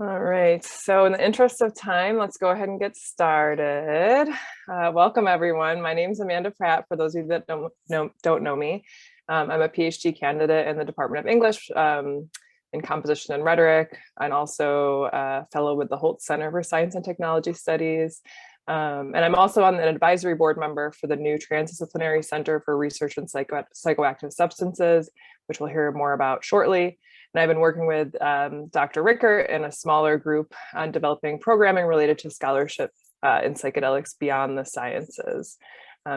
All right, so in the interest of time, let's go ahead and get started. Welcome everyone. My name is Amanda Pratt, for those of you that don't know me. I'm a PhD candidate in the Department of English in Composition and Rhetoric, and also a fellow with the Holtz Center for Science and Technology Studies. And I'm also on an advisory board member for the new Transdisciplinary Center for Research in Psychoactive Substances, which we'll hear more about shortly. And I've been working with Dr. Rickert and a smaller group on developing programming related to scholarship in psychedelics beyond the sciences.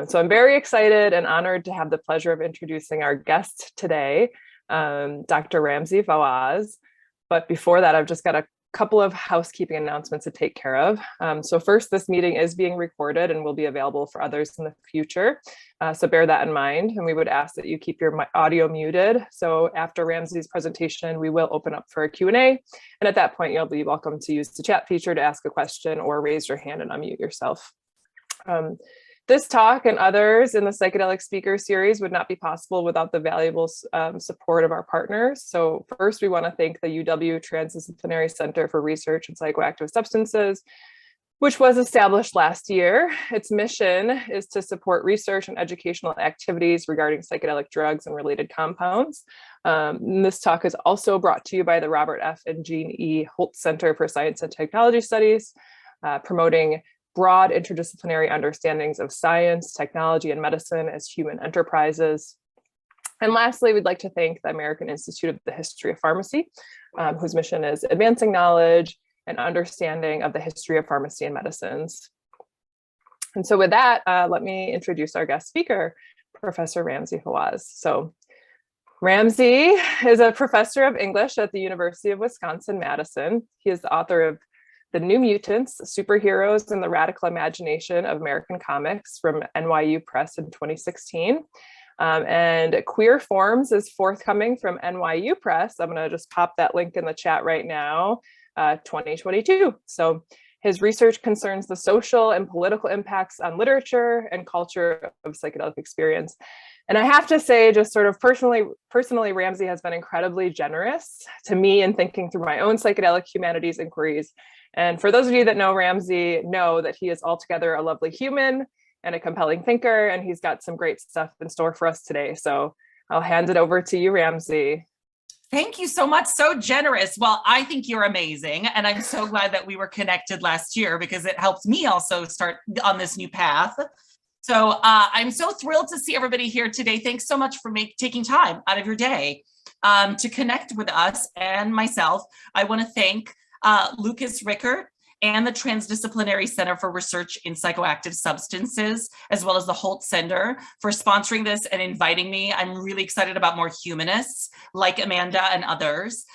So I'm very excited and honored to have the pleasure of introducing our guest today, Dr. Ramzi Fawaz. But before that, I've just got a couple of housekeeping announcements to take care of. So first, this meeting is being recorded and will be available for others in the future. So bear that in mind, and we would ask that you keep your audio muted. So after Ramzi's presentation, we will open up for a Q&A. And at that point, you'll be welcome to use the chat feature to ask a question or raise your hand and unmute yourself. This talk and others in the Psychedelic Speaker Series would not be possible without the valuable support of our partners. So first, we want to thank the UW Transdisciplinary Center for Research in Psychoactive Substances, which was established last year. Its mission is to support research and educational activities regarding psychedelic drugs and related compounds. This talk is also brought to you by the Robert F. and Jean E. Holtz Center for Science and Technology Studies, promoting broad interdisciplinary understandings of science, technology, and medicine as human enterprises. And lastly, we'd like to thank the American Institute of the History of Pharmacy, whose mission is advancing knowledge and understanding of the history of pharmacy and medicines. And so with that, let me introduce our guest speaker, Professor Ramzi Fawaz. So Ramzi is a professor of English at the University of Wisconsin-Madison. He is the author of The New Mutants, Superheroes and the Radical Imagination of American Comics from NYU Press in 2016. And Queer Forms is forthcoming from NYU Press. I'm going to just pop that link in the chat right now, 2022. So his research concerns the social and political impacts on literature and culture of psychedelic experience. And I have to say, just sort of personally, Ramzi has been incredibly generous to me in thinking through my own psychedelic humanities inquiries. And for those of you that know Ramzi, know that he is altogether a lovely human and a compelling thinker, and he's got some great stuff in store for us today. So I'll hand it over to you, Ramzi. Thank you so much. So generous. Well, I think you're amazing. And I'm so glad that we were connected last year because it helped me also start on this new path. So I'm so thrilled to see everybody here today. Thanks so much for taking time out of your day to connect with us and myself. I want to thank Lucas Rickert and the Transdisciplinary Center for Research in Psychoactive Substances, as well as the Holtz Center for sponsoring this and inviting me. I'm really excited about more humanists like Amanda and others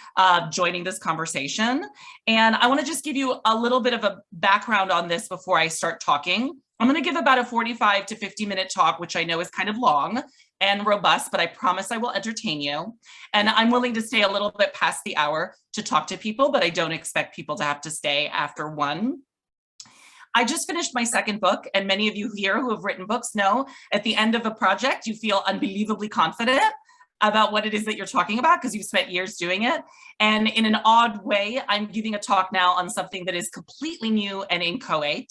joining this conversation. And I want to just give you a little bit of a background on this before I start talking. I'm going to give about a 45 to 50-minute talk, which I know is kind of long and robust, but I promise I will entertain you. And I'm willing to stay a little bit past the hour to talk to people, but I don't expect people to have to stay after 1. I just finished my second book, and many of you here who have written books know at the end of a project, you feel unbelievably confident about what it is that you're talking about because you've spent years doing it. And in an odd way, I'm giving a talk now on something that is completely new and inchoate.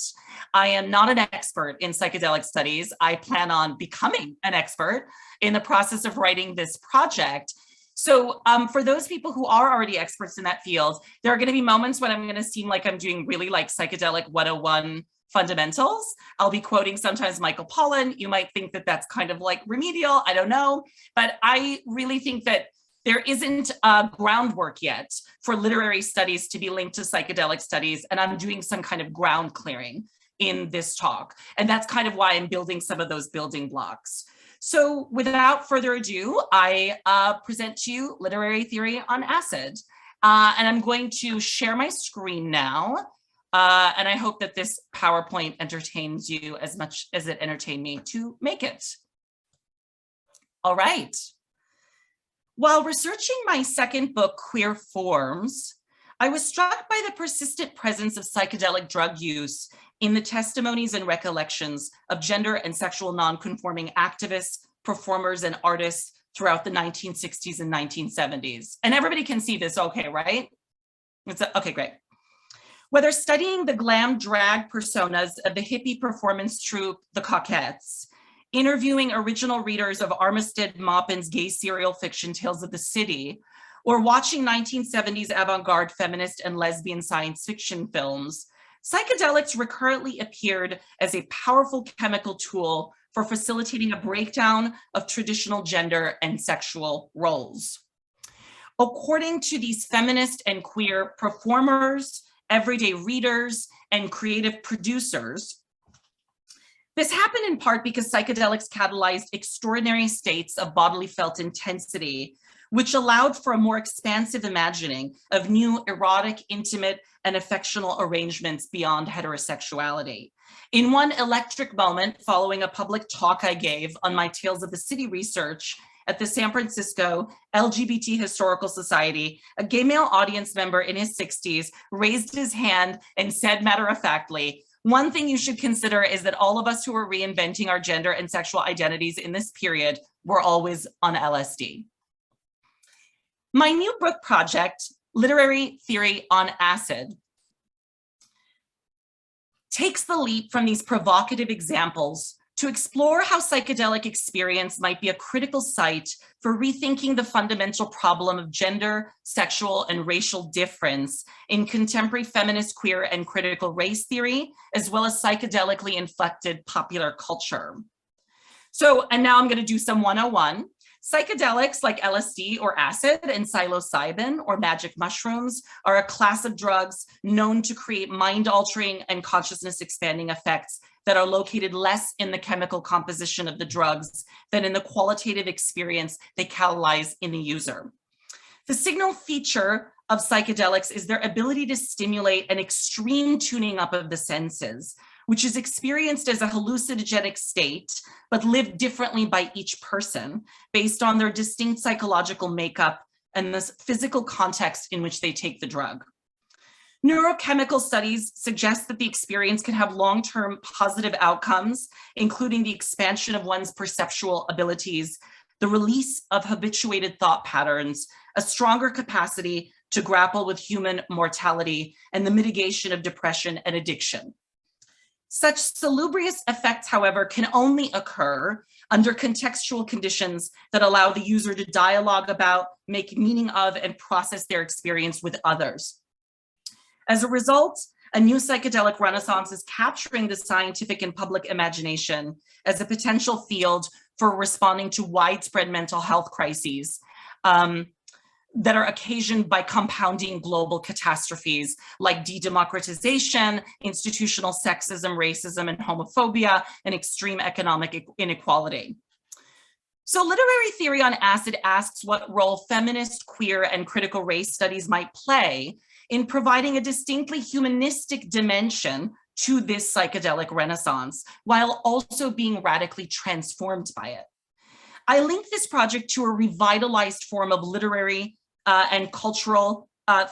I am not an expert in psychedelic studies. I plan on becoming an expert in the process of writing this project. So for those people who are already experts in that field, there are going to be moments when I'm going to seem like I'm doing really like psychedelic 101 fundamentals. I'll be quoting sometimes Michael Pollan. You might think that that's kind of like remedial. I don't know. But I really think that there isn't groundwork yet for literary studies to be linked to psychedelic studies. And I'm doing some kind of ground clearing in this talk. And that's kind of why I'm building some of those building blocks. So without further ado, I present to you literary theory on acid. And I'm going to share my screen now. And I hope that this PowerPoint entertains you as much as it entertained me to make it. All right. While researching my second book, Queer Forms, I was struck by the persistent presence of psychedelic drug use in the testimonies and recollections of gender and sexual nonconforming activists, performers, and artists throughout the 1960s and 1970s. And everybody can see this okay, right? Okay, great. Whether studying the glam drag personas of the hippie performance troupe, the Coquettes, interviewing original readers of Armistead Maupin's gay serial fiction Tales of the City, or watching 1970s avant-garde feminist and lesbian science fiction films, psychedelics recurrently appeared as a powerful chemical tool for facilitating a breakdown of traditional gender and sexual roles. According to these feminist and queer performers, everyday readers, and creative producers, this happened in part because psychedelics catalyzed extraordinary states of bodily felt intensity, which allowed for a more expansive imagining of new erotic, intimate, and affectional arrangements beyond heterosexuality. In one electric moment following a public talk I gave on my Tales of the City research at the San Francisco LGBT Historical Society, a gay male audience member in his 60s raised his hand and said matter-of-factly, "One thing you should consider is that all of us who are reinventing our gender and sexual identities in this period were always on LSD." My new book project, Literary Theory on Acid, takes the leap from these provocative examples to explore how psychedelic experience might be a critical site for rethinking the fundamental problem of gender, sexual, and racial difference in contemporary feminist, queer, and critical race theory, as well as psychedelically inflected popular culture. So, and now I'm going to do some 101. Psychedelics like LSD or acid and psilocybin or magic mushrooms are a class of drugs known to create mind-altering and consciousness-expanding effects that are located less in the chemical composition of the drugs than in the qualitative experience they catalyze in the user. The signal feature of psychedelics is their ability to stimulate an extreme tuning up of the senses, which is experienced as a hallucinogenic state, but lived differently by each person based on their distinct psychological makeup and the physical context in which they take the drug. Neurochemical studies suggest that the experience can have long-term positive outcomes, including the expansion of one's perceptual abilities, the release of habituated thought patterns, a stronger capacity to grapple with human mortality, and the mitigation of depression and addiction. Such salubrious effects, however, can only occur under contextual conditions that allow the user to dialogue about, make meaning of, and process their experience with others. As a result, a new psychedelic renaissance is capturing the scientific and public imagination as a potential field for responding to widespread mental health crises that are occasioned by compounding global catastrophes like de-democratization, institutional sexism, racism, and homophobia, and extreme economic inequality. So literary theory on acid asks what role feminist, queer, and critical race studies might play in providing a distinctly humanistic dimension to this psychedelic renaissance, while also being radically transformed by it. I link this project to a revitalized form of literary and cultural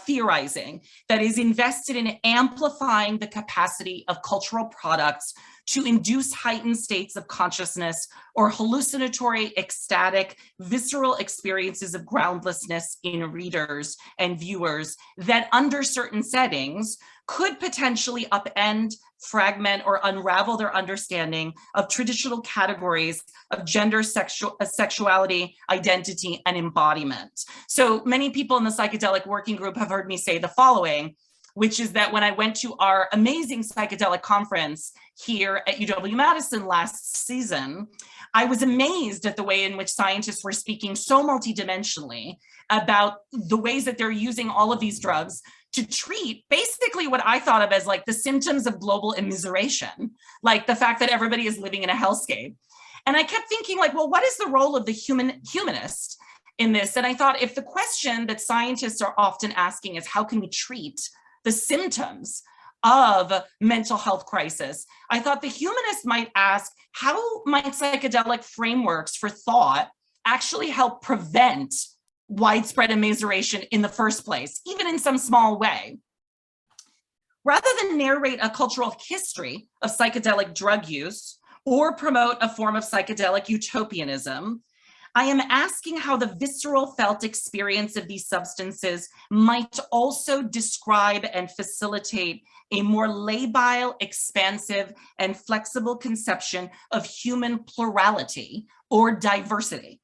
theorizing that is invested in amplifying the capacity of cultural products to induce heightened states of consciousness or hallucinatory, ecstatic, visceral experiences of groundlessness in readers and viewers that under certain settings could potentially upend, fragment, or unravel their understanding of traditional categories of gender, sexuality, identity, and embodiment. So many people in the psychedelic working group have heard me say the following, which is that when I went to our amazing psychedelic conference here at UW-Madison last season, I was amazed at the way in which scientists were speaking so multidimensionally about the ways that they're using all of these drugs to treat basically what I thought of as like the symptoms of global immiseration, like the fact that everybody is living in a hellscape. And I kept thinking like, well, what is the role of the humanist in this? And I thought if the question that scientists are often asking is how can we treat the symptoms of mental health crisis, I thought the humanist might ask, how might psychedelic frameworks for thought actually help prevent widespread immiseration in the first place, even in some small way? Rather than narrate a cultural history of psychedelic drug use or promote a form of psychedelic utopianism, I am asking how the visceral felt experience of these substances might also describe and facilitate a more labile, expansive, and flexible conception of human plurality or diversity.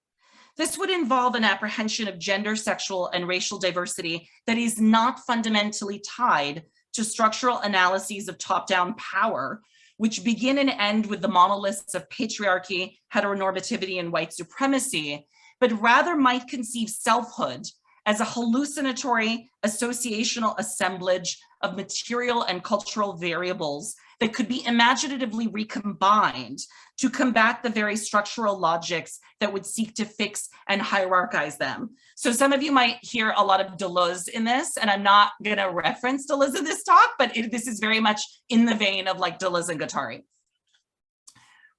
This would involve an apprehension of gender, sexual, and racial diversity that is not fundamentally tied to structural analyses of top-down power, which begin and end with the monoliths of patriarchy, heteronormativity, and white supremacy, but rather might conceive selfhood as a hallucinatory associational assemblage of material and cultural variables that could be imaginatively recombined to combat the very structural logics that would seek to fix and hierarchize them. So some of you might hear a lot of Deleuze in this, and I'm not going to reference Deleuze in this talk, but this is very much in the vein of like Deleuze and Guattari.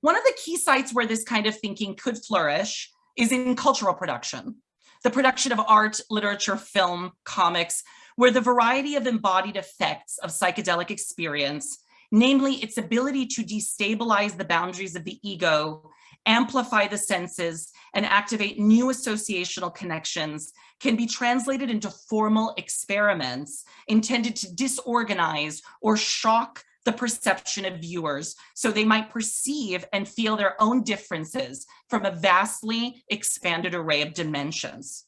One of the key sites where this kind of thinking could flourish is in cultural production, the production of art, literature, film, comics, where the variety of embodied effects of psychedelic experience, namely its ability to destabilize the boundaries of the ego, amplify the senses, and activate new associational connections, can be translated into formal experiments intended to disorganize or shock the perception of viewers so they might perceive and feel their own differences from a vastly expanded array of dimensions.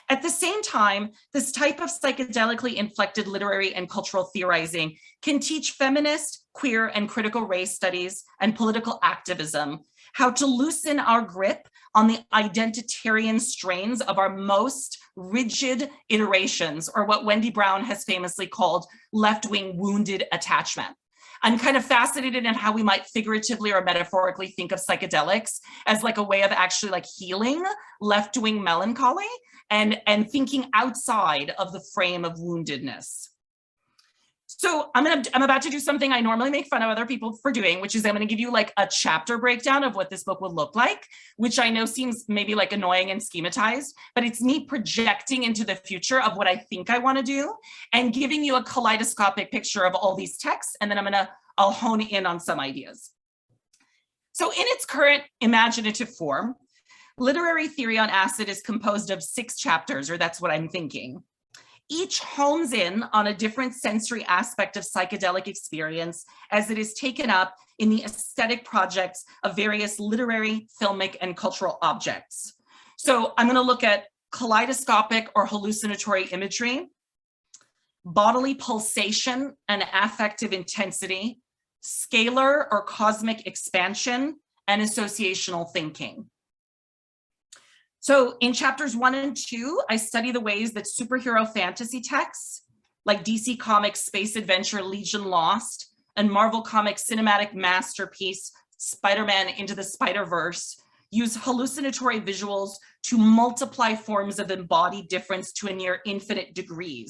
At the same time, this type of psychedelically inflected literary and cultural theorizing can teach feminist, queer, and critical race studies and political activism how to loosen our grip on the identitarian strains of our most rigid iterations, or what Wendy Brown has famously called left-wing wounded attachment. I'm kind of fascinated in how we might figuratively or metaphorically think of psychedelics as like a way of actually like healing left-wing melancholy and thinking outside of the frame of woundedness. So I'm about to do something I normally make fun of other people for doing, which is I'm going to give you like a chapter breakdown of what this book would look like, which I know seems maybe like annoying and schematized, but it's me projecting into the future of what I think I want to do and giving you a kaleidoscopic picture of all these texts. And then I'll hone in on some ideas. So in its current imaginative form, literary theory on acid is composed of 6 chapters, or that's what I'm thinking. Each hones in on a different sensory aspect of psychedelic experience as it is taken up in the aesthetic projects of various literary, filmic, and cultural objects. So I'm going to look at kaleidoscopic or hallucinatory imagery, bodily pulsation and affective intensity, scalar or cosmic expansion, and associational thinking. So in chapters 1 and 2, I study the ways that superhero fantasy texts like DC Comics' space adventure Legion Lost and Marvel Comics' cinematic masterpiece Spider-Man Into the Spider-Verse use hallucinatory visuals to multiply forms of embodied difference to a near infinite degree.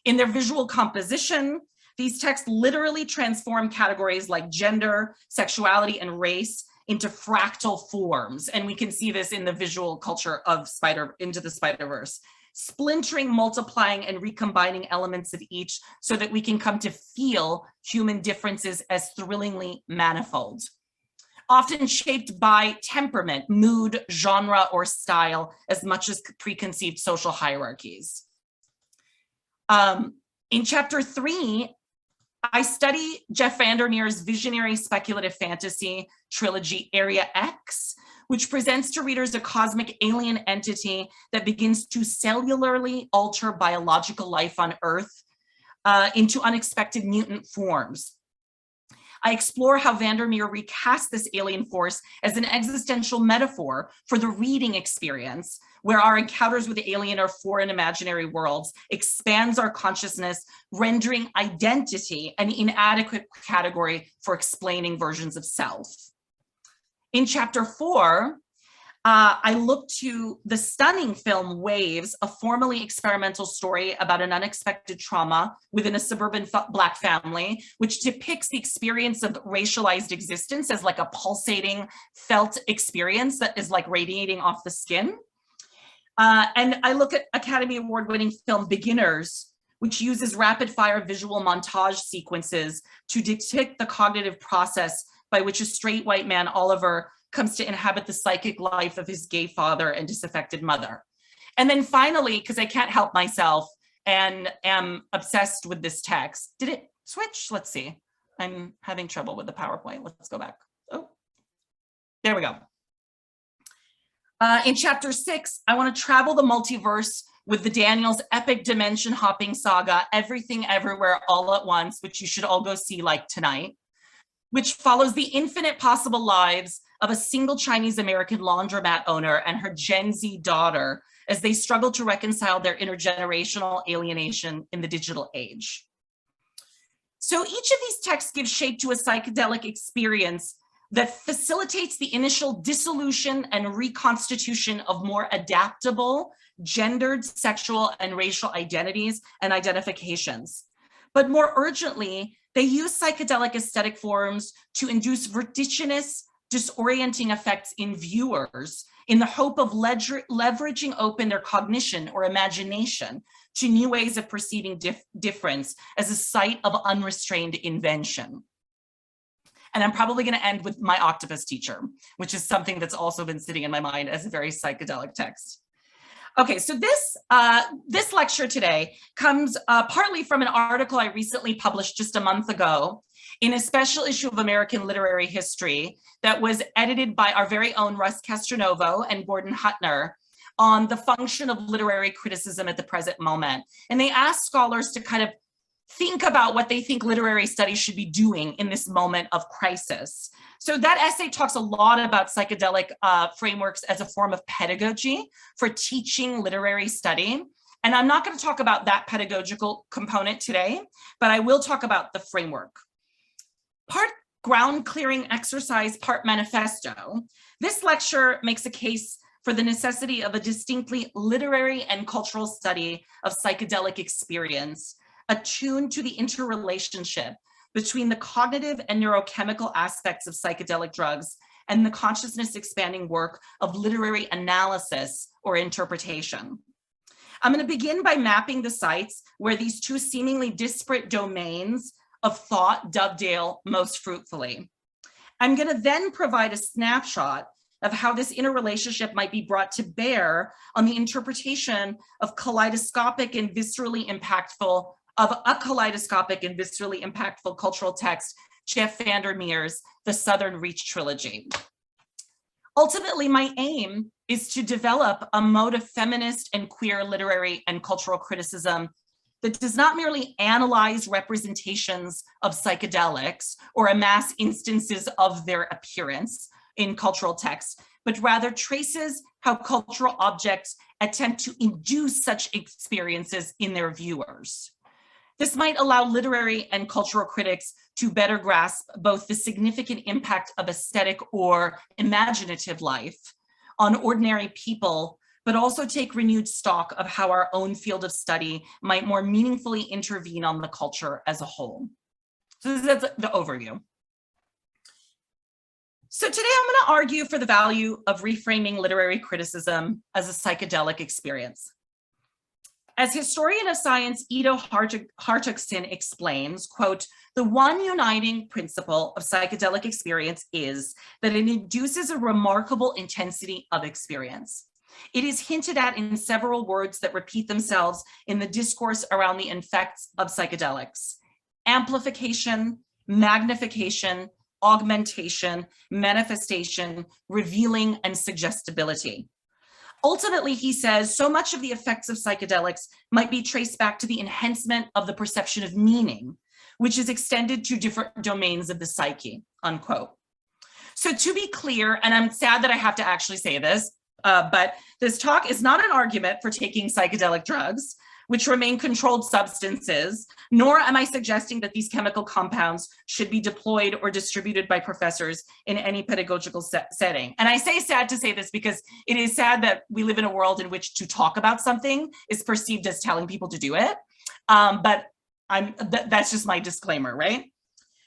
In their visual composition, these texts literally transform categories like gender, sexuality, and race into fractal forms. And we can see this in the visual culture of Into the Spider-Verse, splintering, multiplying, and recombining elements of each so that we can come to feel human differences as thrillingly manifold, often shaped by temperament, mood, genre, or style, as much as preconceived social hierarchies. In chapter 3, I study Jeff Vandermeer's visionary speculative fantasy trilogy Area X, which presents to readers a cosmic alien entity that begins to cellularly alter biological life on Earth into unexpected mutant forms. I explore how Vandermeer recasts this alien force as an existential metaphor for the reading experience, where our encounters with alien or foreign imaginary worlds expands our consciousness, rendering identity an inadequate category for explaining versions of self. In chapter 4, I look to the stunning film Waves, a formally experimental story about an unexpected trauma within a suburban Black family, which depicts the experience of racialized existence as like a pulsating felt experience that is like radiating off the skin. And I look at Academy Award-winning film Beginners, which uses rapid-fire visual montage sequences to depict the cognitive process by which a straight white man, Oliver, comes to inhabit the psychic life of his gay father and disaffected mother. And then finally, because I can't help myself and am obsessed with this text, did it switch? Let's see. I'm having trouble with the PowerPoint. Let's go back. Oh, there we go. In chapter 6, I want to travel the multiverse with the Daniels epic dimension hopping saga, Everything Everywhere All at Once, which you should all go see like tonight, which follows the infinite possible lives of a single Chinese American laundromat owner and her Gen Z daughter as they struggle to reconcile their intergenerational alienation in the digital age. So each of these texts gives shape to a psychedelic experience that facilitates the initial dissolution and reconstitution of more adaptable, gendered, sexual, and racial identities and identifications. But more urgently, they use psychedelic aesthetic forms to induce vertiginous, disorienting effects in viewers in the hope of leveraging open their cognition or imagination to new ways of perceiving difference as a site of unrestrained invention. And I'm probably going to end with my octopus teacher, which is something that's also been sitting in my mind as a very psychedelic text. Okay, so this lecture today comes partly from an article I recently published just a month ago in a special issue of American Literary History that was edited by our very own Russ Castronovo and Gordon Huttner on the function of literary criticism at the present moment. And they asked scholars to kind of think about what they think literary studies should be doing in this moment of crisis. So that essay talks a lot about psychedelic frameworks as a form of pedagogy for teaching literary study. And I'm not going to talk about that pedagogical component today, but I will talk about the framework. Part ground clearing exercise, part manifesto. This lecture makes a case for the necessity of a distinctly literary and cultural study of psychedelic experience, attuned to the interrelationship between the cognitive and neurochemical aspects of psychedelic drugs and the consciousness expanding work of literary analysis or interpretation. I'm going to begin by mapping the sites where these two seemingly disparate domains of thought dovetail most fruitfully. I'm going to then provide a snapshot of how this interrelationship might be brought to bear on the interpretation of kaleidoscopic and viscerally impactful cultural text, Jeff Vandermeer's The Southern Reach Trilogy. Ultimately, my aim is to develop a mode of feminist and queer literary and cultural criticism that does not merely analyze representations of psychedelics or amass instances of their appearance in cultural texts, but rather traces how cultural objects attempt to induce such experiences in their viewers. This might allow literary and cultural critics to better grasp both the significant impact of aesthetic or imaginative life on ordinary people, but also take renewed stock of how our own field of study might more meaningfully intervene on the culture as a whole. So that's the overview. So today I'm going to argue for the value of reframing literary criticism as a psychedelic experience. As historian of science Ido Hartogson explains, quote, the one uniting principle of psychedelic experience is that it induces a remarkable intensity of experience. It is hinted at in several words that repeat themselves in the discourse around the effects of psychedelics: amplification, magnification, augmentation, manifestation, revealing, and suggestibility. Ultimately, he says, so much of the effects of psychedelics might be traced back to the enhancement of the perception of meaning, which is extended to different domains of the psyche, unquote. So to be clear, and I'm sad that I have to actually say this, but this talk is not an argument for taking psychedelic drugs, which remain controlled substances, nor am I suggesting that these chemical compounds should be deployed or distributed by professors in any pedagogical setting. And I say sad to say this because it is sad that we live in a world in which to talk about something is perceived as telling people to do it. But that's just my disclaimer, right?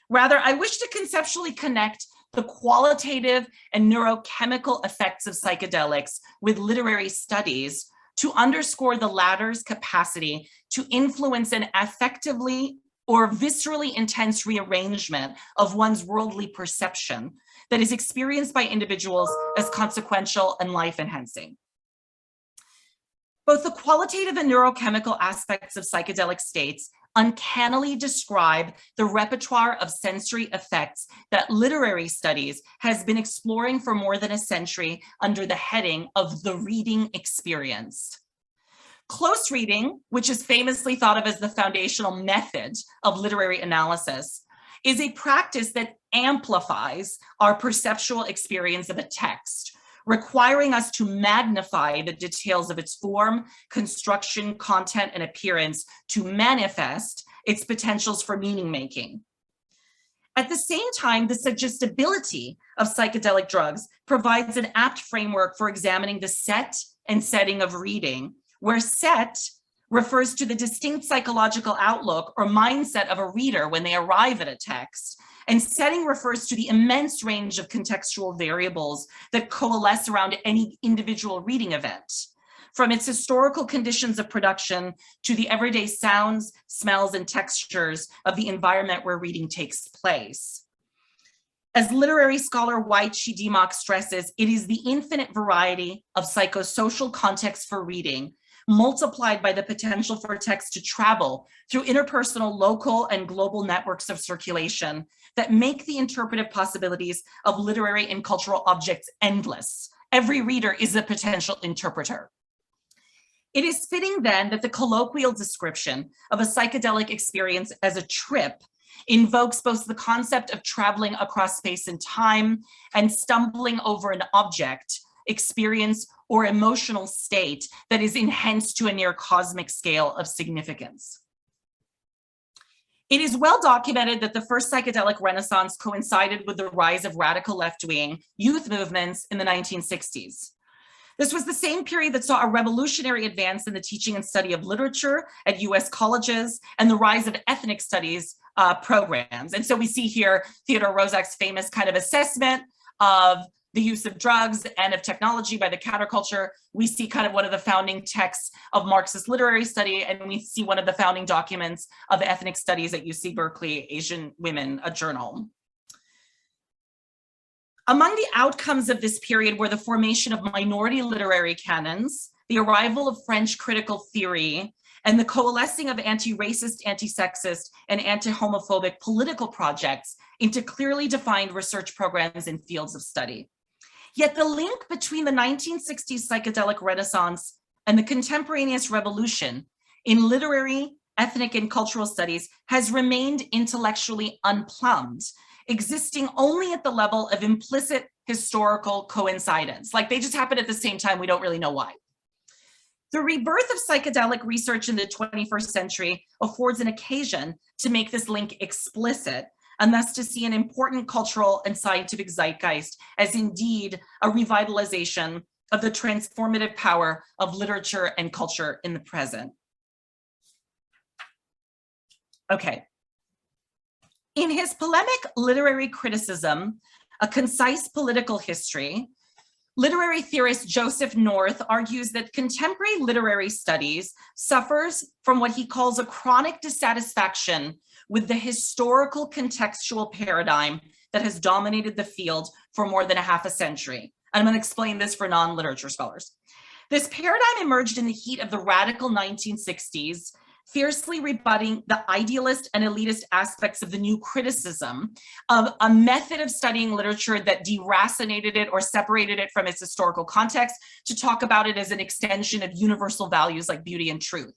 Rather, I wish to conceptually connect the qualitative and neurochemical effects of psychedelics with literary studies to underscore the latter's capacity to influence and affectively or viscerally intense rearrangement of one's worldly perception that is experienced by individuals as consequential and life-enhancing. Both the qualitative and neurochemical aspects of psychedelic states uncannily describe the repertoire of sensory effects that literary studies has been exploring for more than a century under the heading of the reading experience. Close reading, which is famously thought of as the foundational method of literary analysis, is a practice that amplifies our perceptual experience of a text, requiring us to magnify the details of its form, construction, content, and appearance to manifest its potentials for meaning making. At the same time, the suggestibility of psychedelic drugs provides an apt framework for examining the set and setting of reading, where set refers to the distinct psychological outlook or mindset of a reader when they arrive at a text, and setting refers to the immense range of contextual variables that coalesce around any individual reading event, from its historical conditions of production to the everyday sounds, smells, and textures of the environment where reading takes place. As literary scholar Wai-Chi Dimok stresses, it is the infinite variety of psychosocial context for reading, multiplied by the potential for text to travel through interpersonal, local, and global networks of circulation that make the interpretive possibilities of literary and cultural objects endless. Every reader is a potential interpreter. It is fitting then that the colloquial description of a psychedelic experience as a trip invokes both the concept of traveling across space and time and stumbling over an object, experience, or emotional state that is enhanced to a near cosmic scale of significance. It is well documented that the first psychedelic renaissance coincided with the rise of radical left-wing youth movements in the 1960s. This was the same period that saw a revolutionary advance in the teaching and study of literature at US colleges and the rise of ethnic studies programs. And so we see here Theodore Roszak's famous kind of assessment of the use of drugs and of technology by the counterculture. We see kind of one of the founding texts of Marxist literary study, and we see one of the founding documents of ethnic studies at UC Berkeley, Asian Women, a journal. Among the outcomes of this period were the formation of minority literary canons, the arrival of French critical theory, and the coalescing of anti-racist, anti-sexist, and anti-homophobic political projects into clearly defined research programs and fields of study. Yet the link between the 1960s psychedelic renaissance and the contemporaneous revolution in literary, ethnic, and cultural studies has remained intellectually unplumbed, existing only at the level of implicit historical coincidence. Like they just happen at the same time, we don't really know why. The rebirth of psychedelic research in the 21st century affords an occasion to make this link explicit, and thus to see an important cultural and scientific zeitgeist as indeed a revitalization of the transformative power of literature and culture in the present. Okay. In his polemic literary criticism, A Concise Political History, literary theorist Joseph North argues that contemporary literary studies suffers from what he calls a chronic dissatisfaction with the historical contextual paradigm that has dominated the field for more than a half a century. And I'm going to explain this for non-literature scholars. This paradigm emerged in the heat of the radical 1960s, fiercely rebutting the idealist and elitist aspects of the new criticism of a method of studying literature that deracinated it or separated it from its historical context to talk about it as an extension of universal values like beauty and truth.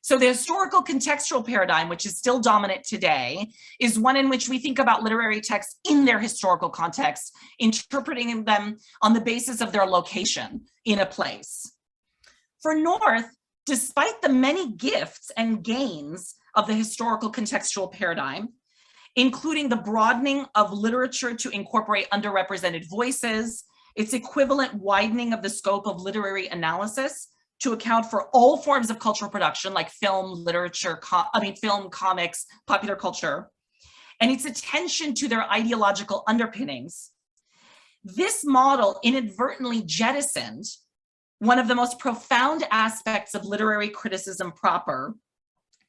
So the historical contextual paradigm, which is still dominant today, is one in which we think about literary texts in their historical context, interpreting them on the basis of their location in a place. For North, despite the many gifts and gains of the historical contextual paradigm, including the broadening of literature to incorporate underrepresented voices, its equivalent widening of the scope of literary analysis to account for all forms of cultural production like film, literature, film, comics, popular culture, and its attention to their ideological underpinnings. This model inadvertently jettisoned one of the most profound aspects of literary criticism proper,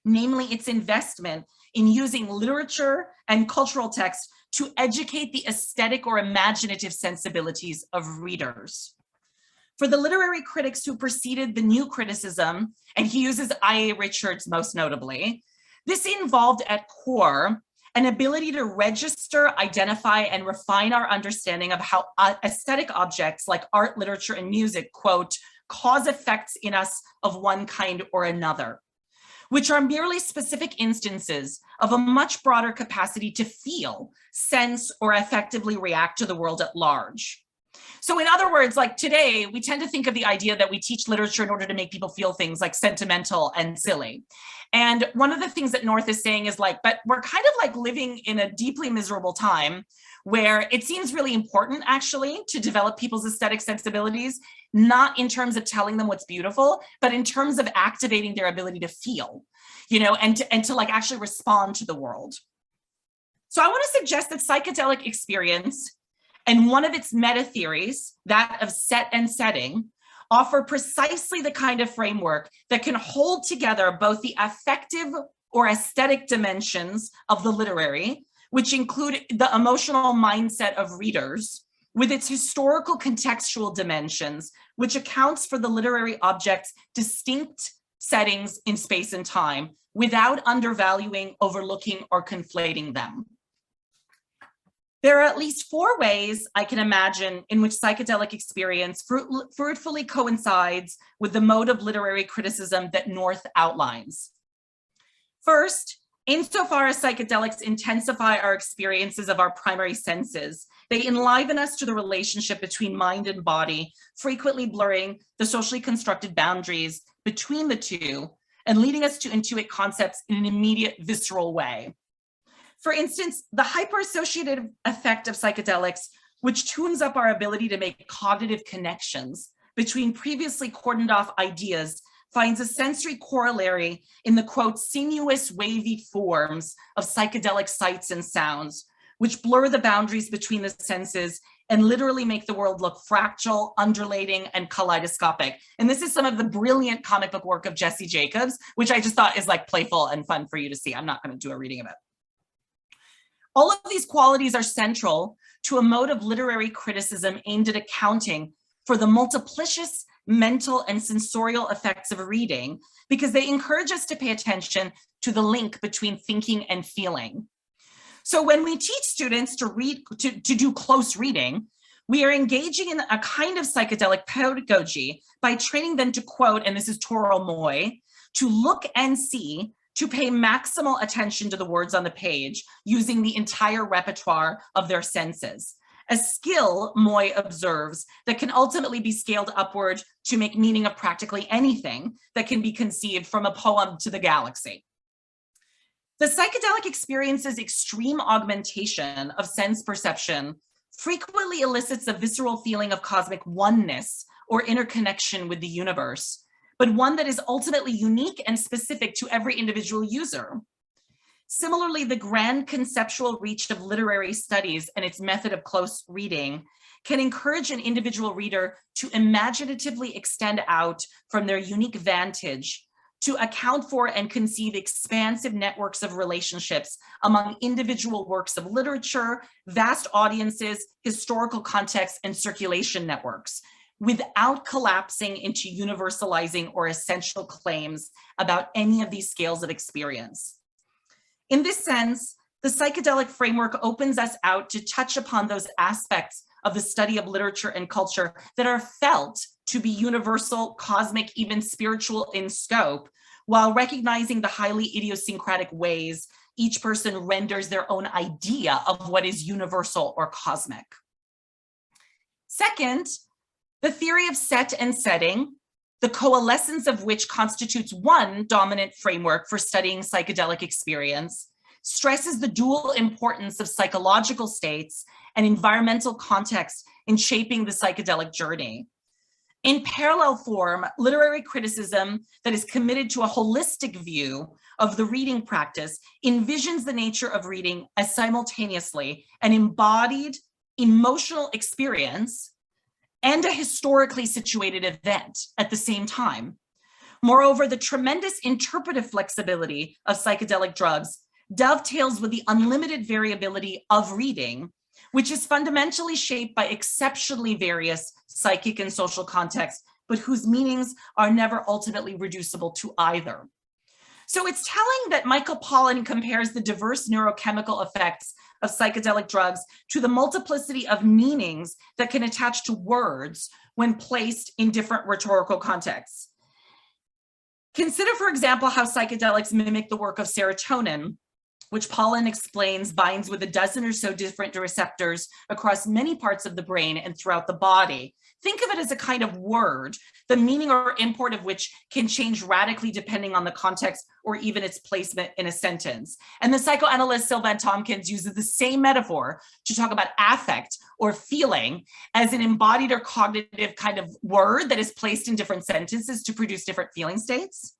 namely its investment in using literature and cultural text to educate the aesthetic or imaginative sensibilities of readers. For the literary critics who preceded the new criticism, and he uses I.A. Richards most notably, this involved at core an ability to register, identify, and refine our understanding of how aesthetic objects like art, literature, and music, quote, cause effects in us of one kind or another, which are merely specific instances of a much broader capacity to feel, sense, or effectively react to the world at large. So in other words, like today, we tend to think of the idea that we teach literature in order to make people feel things like sentimental and silly. And one of the things that North is saying is like, but we're kind of like living in a deeply miserable time where it seems really important actually to develop people's aesthetic sensibilities, not in terms of telling them what's beautiful, but in terms of activating their ability to feel, you know, and to like actually respond to the world. So I want to suggest that psychedelic experience and one of its meta theories, that of set and setting, offer precisely the kind of framework that can hold together both the affective or aesthetic dimensions of the literary, which include the emotional mindset of readers, with its historical contextual dimensions, which accounts for the literary object's distinct settings in space and time, without undervaluing, overlooking, or conflating them. There are at least 4 ways I can imagine in which psychedelic experience fruitfully coincides with the mode of literary criticism that North outlines. First, insofar as psychedelics intensify our experiences of our primary senses, they enliven us to the relationship between mind and body, frequently blurring the socially constructed boundaries between the two and leading us to intuit concepts in an immediate, visceral way. For instance, the hyper-associative effect of psychedelics, which tunes up our ability to make cognitive connections between previously cordoned off ideas, finds a sensory corollary in the, quote, sinuous, wavy forms of psychedelic sights and sounds, which blur the boundaries between the senses and literally make the world look fractal, undulating, and kaleidoscopic. And this is some of the brilliant comic book work of Jesse Jacobs, which I just thought is like playful and fun for you to see. I'm not going to do a reading of it. All of these qualities are central to a mode of literary criticism aimed at accounting for the multiplicious mental and sensorial effects of reading, because they encourage us to pay attention to the link between thinking and feeling. So when we teach students to read, to do close reading, we are engaging in a kind of psychedelic pedagogy by training them to quote, and this is Toro Moy, to look and see, to pay maximal attention to the words on the page using the entire repertoire of their senses. A skill, Moy observes, that can ultimately be scaled upward to make meaning of practically anything that can be conceived, from a poem to the galaxy. The psychedelic experience's extreme augmentation of sense perception frequently elicits a visceral feeling of cosmic oneness or interconnection with the universe, but one that is ultimately unique and specific to every individual user. Similarly, the grand conceptual reach of literary studies and its method of close reading can encourage an individual reader to imaginatively extend out from their unique vantage to account for and conceive expansive networks of relationships among individual works of literature, vast audiences, historical contexts, and circulation networks, without collapsing into universalizing or essential claims about any of these scales of experience. In this sense, the psychedelic framework opens us out to touch upon those aspects of the study of literature and culture that are felt to be universal, cosmic, even spiritual in scope, while recognizing the highly idiosyncratic ways each person renders their own idea of what is universal or cosmic. Second, the theory of set and setting, the coalescence of which constitutes one dominant framework for studying psychedelic experience, stresses the dual importance of psychological states and environmental context in shaping the psychedelic journey. In parallel form, literary criticism that is committed to a holistic view of the reading practice envisions the nature of reading as simultaneously an embodied emotional experience and a historically situated event at the same time. Moreover, the tremendous interpretive flexibility of psychedelic drugs dovetails with the unlimited variability of reading, which is fundamentally shaped by exceptionally various psychic and social contexts, but whose meanings are never ultimately reducible to either. So it's telling that Michael Pollan compares the diverse neurochemical effects of psychedelic drugs to the multiplicity of meanings that can attach to words when placed in different rhetorical contexts. Consider, for example, how psychedelics mimic the work of serotonin, which Pollan explains binds with a dozen or so different receptors across many parts of the brain and throughout the body. Think of it as a kind of word, the meaning or import of which can change radically depending on the context or even its placement in a sentence. And the psychoanalyst Sylvan Tompkins uses the same metaphor to talk about affect or feeling as an embodied or cognitive kind of word that is placed in different sentences to produce different feeling states.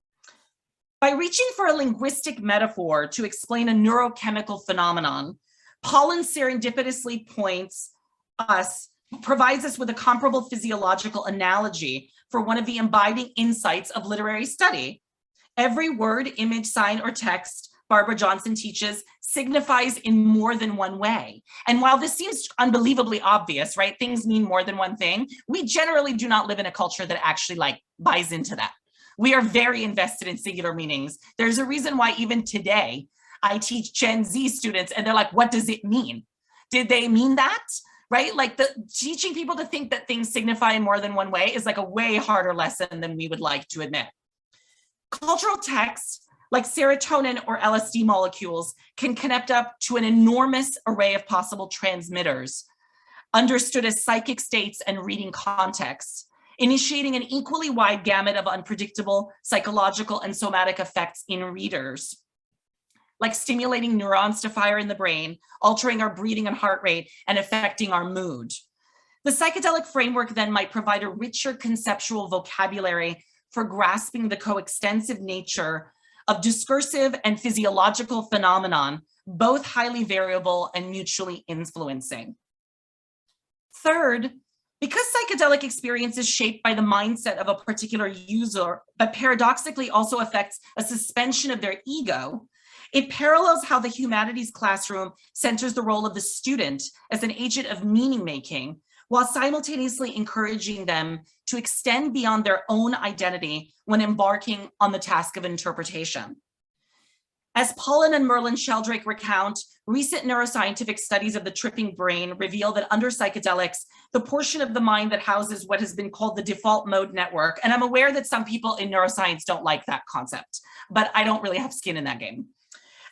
By reaching for a linguistic metaphor to explain a neurochemical phenomenon, Pollan serendipitously provides us with a comparable physiological analogy for one of the embodied insights of literary study. Every word, image, sign, or text, Barbara Johnson teaches, signifies in more than one way. And while this seems unbelievably obvious, right? Things mean more than one thing. We generally do not live in a culture that actually buys into that. We are very invested in singular meanings. There's a reason why even today I teach Gen Z students and they're like, what does it mean? Did they mean that? Right? Teaching people to think that things signify in more than one way is like a way harder lesson than we would like to admit. Cultural texts like serotonin or LSD molecules can connect up to an enormous array of possible transmitters, understood as psychic states and reading contexts, initiating an equally wide gamut of unpredictable psychological and somatic effects in readers, like stimulating neurons to fire in the brain, altering our breathing and heart rate, and affecting our mood. The psychedelic framework then might provide a richer conceptual vocabulary for grasping the coextensive nature of discursive and physiological phenomenon, both highly variable and mutually influencing. Third, because psychedelic experience is shaped by the mindset of a particular user, but paradoxically also affects a suspension of their ego, it parallels how the humanities classroom centers the role of the student as an agent of meaning making, while simultaneously encouraging them to extend beyond their own identity when embarking on the task of interpretation. As Pollan and Merlin Sheldrake recount, recent neuroscientific studies of the tripping brain reveal that under psychedelics, the portion of the mind that houses what has been called the default mode network, and I'm aware that some people in neuroscience don't like that concept, but I don't really have skin in that game.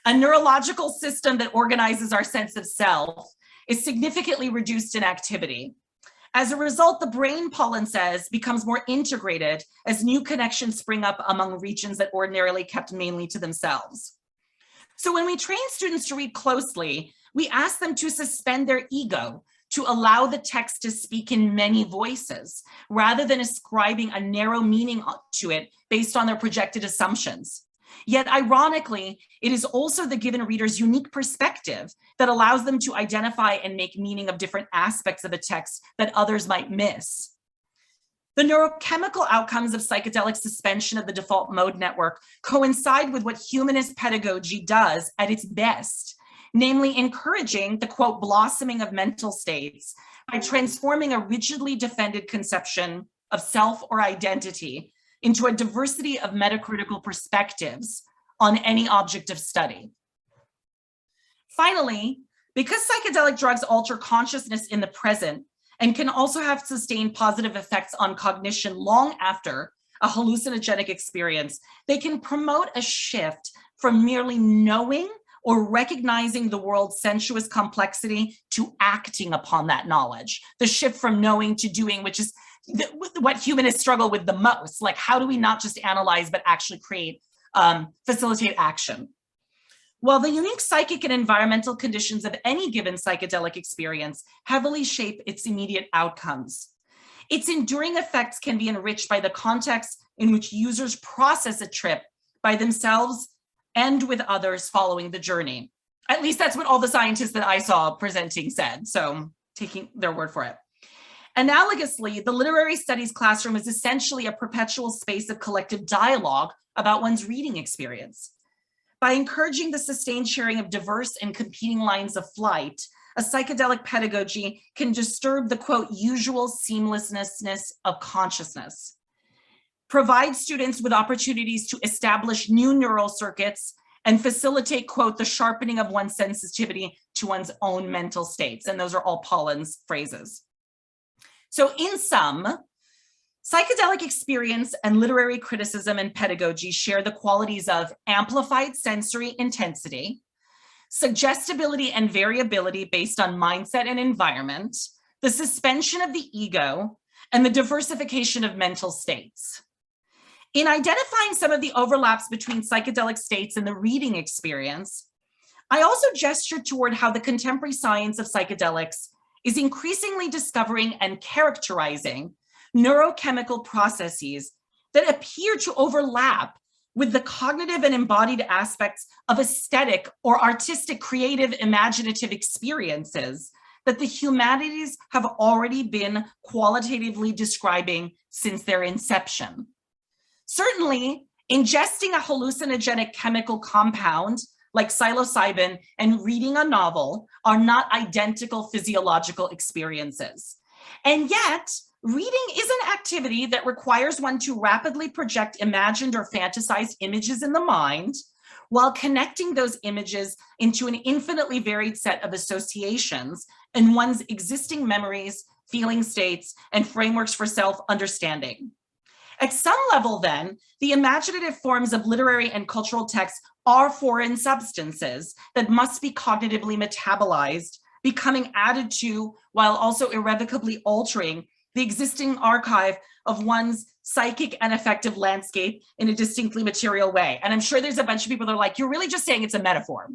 A neurological system that organizes our sense of self is significantly reduced in activity. As a result, the brain, Pollan says, becomes more integrated as new connections spring up among regions that ordinarily kept mainly to themselves. So when we train students to read closely, we ask them to suspend their ego, to allow the text to speak in many voices, rather than ascribing a narrow meaning to it based on their projected assumptions. Yet ironically, it is also the given reader's unique perspective that allows them to identify and make meaning of different aspects of a text that others might miss. The neurochemical outcomes of psychedelic suspension of the default mode network coincide with what humanist pedagogy does at its best, namely encouraging the, quote, blossoming of mental states by transforming a rigidly defended conception of self or identity into a diversity of metacritical perspectives on any object of study. Finally, because psychedelic drugs alter consciousness in the present and can also have sustained positive effects on cognition long after a hallucinogenic experience, they can promote a shift from merely knowing or recognizing the world's sensuous complexity to acting upon that knowledge. The shift from knowing to doing, which is what humanists struggle with the most. Like, how do we not just analyze, but actually create, facilitate action? While the unique psychic and environmental conditions of any given psychedelic experience heavily shape its immediate outcomes, its enduring effects can be enriched by the context in which users process a trip by themselves and with others following the journey. At least that's what all the scientists that I saw presenting said, so taking their word for it. Analogously, the literary studies classroom is essentially a perpetual space of collective dialogue about one's reading experience. By encouraging the sustained sharing of diverse and competing lines of flight, a psychedelic pedagogy can disturb the, quote, usual seamlessness of consciousness, provide students with opportunities to establish new neural circuits, and facilitate, quote, the sharpening of one's sensitivity to one's own mental states. And those are all Pollan's phrases. So in sum, psychedelic experience and literary criticism and pedagogy share the qualities of amplified sensory intensity, suggestibility and variability based on mindset and environment, the suspension of the ego, and the diversification of mental states. In identifying some of the overlaps between psychedelic states and the reading experience, I also gestured toward how the contemporary science of psychedelics is increasingly discovering and characterizing neurochemical processes that appear to overlap with the cognitive and embodied aspects of aesthetic or artistic, creative, imaginative experiences that the humanities have already been qualitatively describing since their inception. Certainly, ingesting a hallucinogenic chemical compound like psilocybin and reading a novel are not identical physiological experiences. And yet, reading is an activity that requires one to rapidly project imagined or fantasized images in the mind, while connecting those images into an infinitely varied set of associations in one's existing memories, feeling states, and frameworks for self-understanding. At some level, then, the imaginative forms of literary and cultural texts are foreign substances that must be cognitively metabolized, becoming added to, while also irrevocably altering the existing archive of one's psychic and affective landscape in a distinctly material way. And I'm sure there's a bunch of people that are like, you're really just saying it's a metaphor.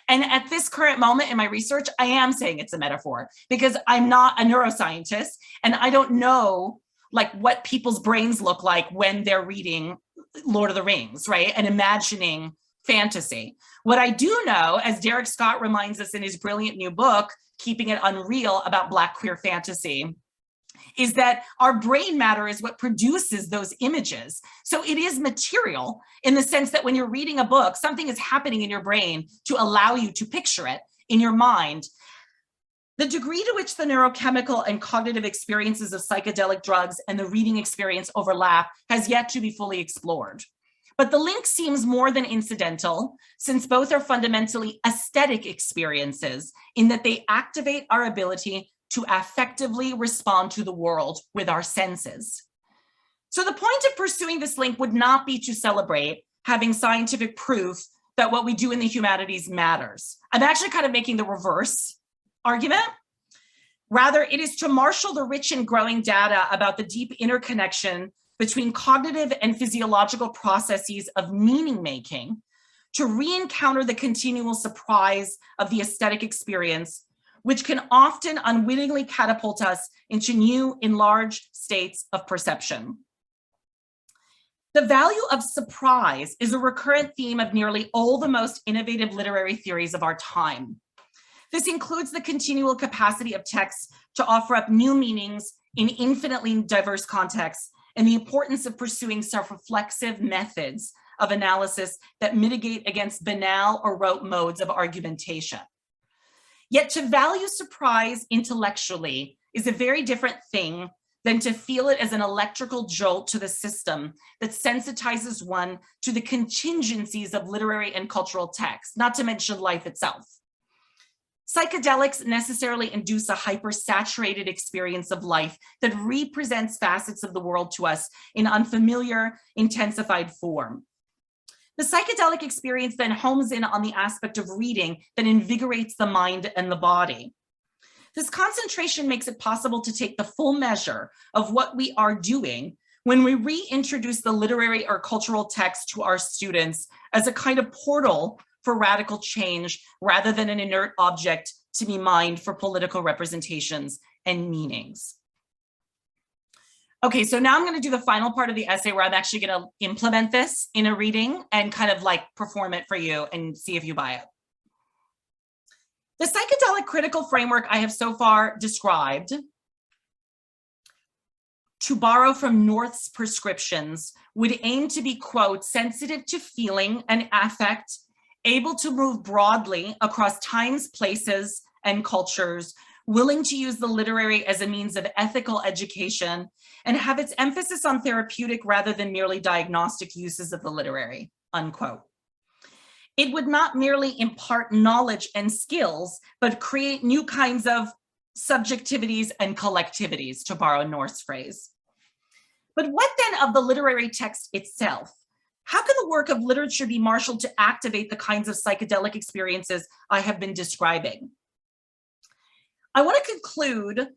And at this current moment in my research, I am saying it's a metaphor because I'm not a neuroscientist and I don't know like what people's brains look like when they're reading Lord of the Rings, right? And imagining fantasy. What I do know, as Derek Scott reminds us in his brilliant new book, Keeping It Unreal, about Black queer fantasy, is that our brain matter is what produces those images. So it is material in the sense that when you're reading a book, something is happening in your brain to allow you to picture it in your mind. The degree to which the neurochemical and cognitive experiences of psychedelic drugs and the reading experience overlap has yet to be fully explored. But the link seems more than incidental, since both are fundamentally aesthetic experiences in that they activate our ability to affectively respond to the world with our senses. So the point of pursuing this link would not be to celebrate having scientific proof that what we do in the humanities matters. I'm actually kind of making the reverse argument. Rather, it is to marshal the rich and growing data about the deep interconnection between cognitive and physiological processes of meaning making to re-encounter the continual surprise of the aesthetic experience, which can often unwittingly catapult us into new, enlarged states of perception. The value of surprise is a recurrent theme of nearly all the most innovative literary theories of our time. This includes the continual capacity of texts to offer up new meanings in infinitely diverse contexts, and the importance of pursuing self-reflexive methods of analysis that mitigate against banal or rote modes of argumentation. Yet to value surprise intellectually is a very different thing than to feel it as an electrical jolt to the system that sensitizes one to the contingencies of literary and cultural text, not to mention life itself. Psychedelics necessarily induce a hyper-saturated experience of life that represents facets of the world to us in unfamiliar, intensified form. The psychedelic experience then homes in on the aspect of reading that invigorates the mind and the body. This concentration makes it possible to take the full measure of what we are doing when we reintroduce the literary or cultural text to our students as a kind of portal for radical change rather than an inert object to be mined for political representations and meanings. Okay, so now I'm going to do the final part of the essay where I'm actually going to implement this in a reading and kind of like perform it for you and see if you buy it. The psychedelic critical framework I have so far described, to borrow from North's prescriptions, would aim to be, quote, sensitive to feeling and affect able to move broadly across times, places, and cultures, willing to use the literary as a means of ethical education, and have its emphasis on therapeutic rather than merely diagnostic uses of the literary, unquote. It would not merely impart knowledge and skills, but create new kinds of subjectivities and collectivities, to borrow North's phrase. But what then of the literary text itself? How can the work of literature be marshaled to activate the kinds of psychedelic experiences I have been describing? I want to conclude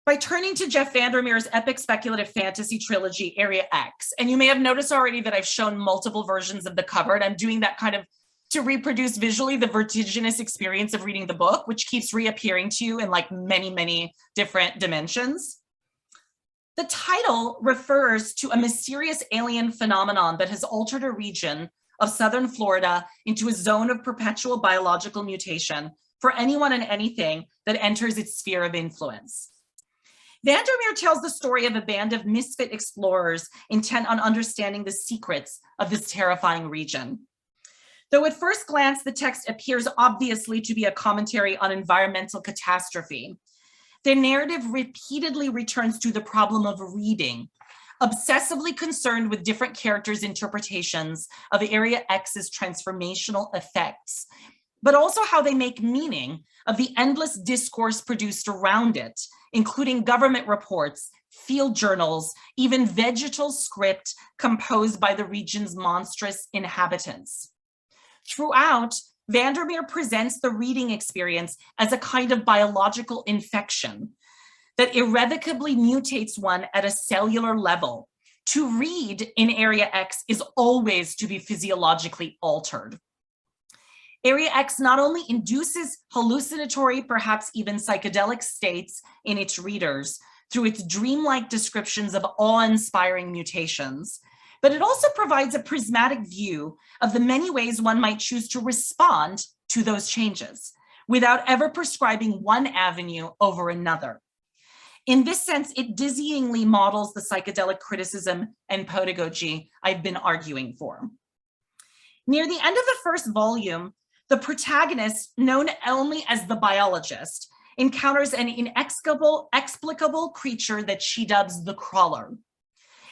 by turning to Jeff Vandermeer's epic speculative fantasy trilogy, Area X. And you may have noticed already that I've shown multiple versions of the cover, and I'm doing that kind of to reproduce visually the vertiginous experience of reading the book, which keeps reappearing to you in like many, many different dimensions. The title refers to a mysterious alien phenomenon that has altered a region of southern Florida into a zone of perpetual biological mutation for anyone and anything that enters its sphere of influence. Vandermeer tells the story of a band of misfit explorers intent on understanding the secrets of this terrifying region. Though at first glance, the text appears obviously to be a commentary on environmental catastrophe, the narrative repeatedly returns to the problem of reading, obsessively concerned with different characters' interpretations of Area X's transformational effects, but also how they make meaning of the endless discourse produced around it, including government reports, field journals, even vegetal script composed by the region's monstrous inhabitants. Throughout, Vandermeer presents the reading experience as a kind of biological infection that irrevocably mutates one at a cellular level. To read in Area X is always to be physiologically altered. Area X not only induces hallucinatory, perhaps even psychedelic states in its readers through its dreamlike descriptions of awe-inspiring mutations, but it also provides a prismatic view of the many ways one might choose to respond to those changes without ever prescribing one avenue over another. In this sense, it dizzyingly models the psychedelic criticism and pedagogy I've been arguing for. Near the end of the first volume, the protagonist, known only as the biologist, encounters an inexplicable creature that she dubs the crawler.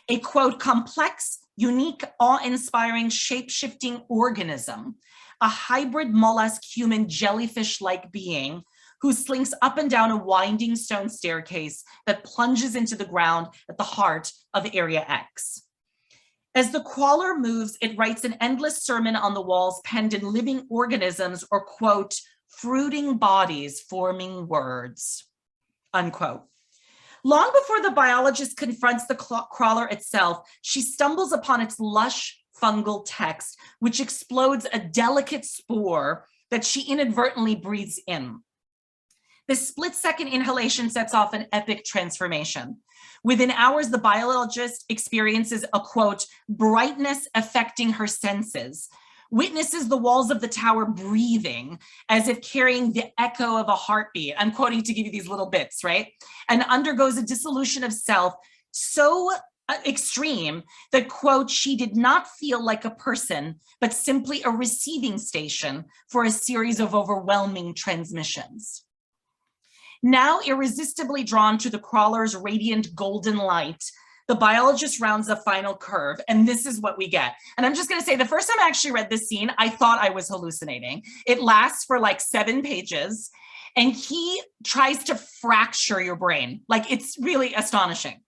A, quote, complex, unique, awe-inspiring, shape-shifting organism, a hybrid mollusk-human jellyfish-like being who slinks up and down a winding stone staircase that plunges into the ground at the heart of Area X. As the crawler moves, it writes an endless sermon on the walls penned in living organisms or, quote, fruiting bodies forming words, unquote. Long before the biologist confronts the crawler itself, she stumbles upon its lush fungal text, which explodes a delicate spore that she inadvertently breathes in. This split-second inhalation sets off an epic transformation. Within hours, the biologist experiences a, quote, brightness affecting her senses, witnesses the walls of the tower breathing as if carrying the echo of a heartbeat. I'm quoting to give you these little bits, right? And undergoes a dissolution of self so extreme that, quote, she did not feel like a person, but simply a receiving station for a series of overwhelming transmissions. Now irresistibly drawn to the crawler's radiant golden light, the biologist rounds the final curve, and this is what we get. And I'm just gonna say, the first time I actually read this scene, I thought I was hallucinating. It lasts for like 7 pages, and he tries to fracture your brain. Like, it's really astonishing.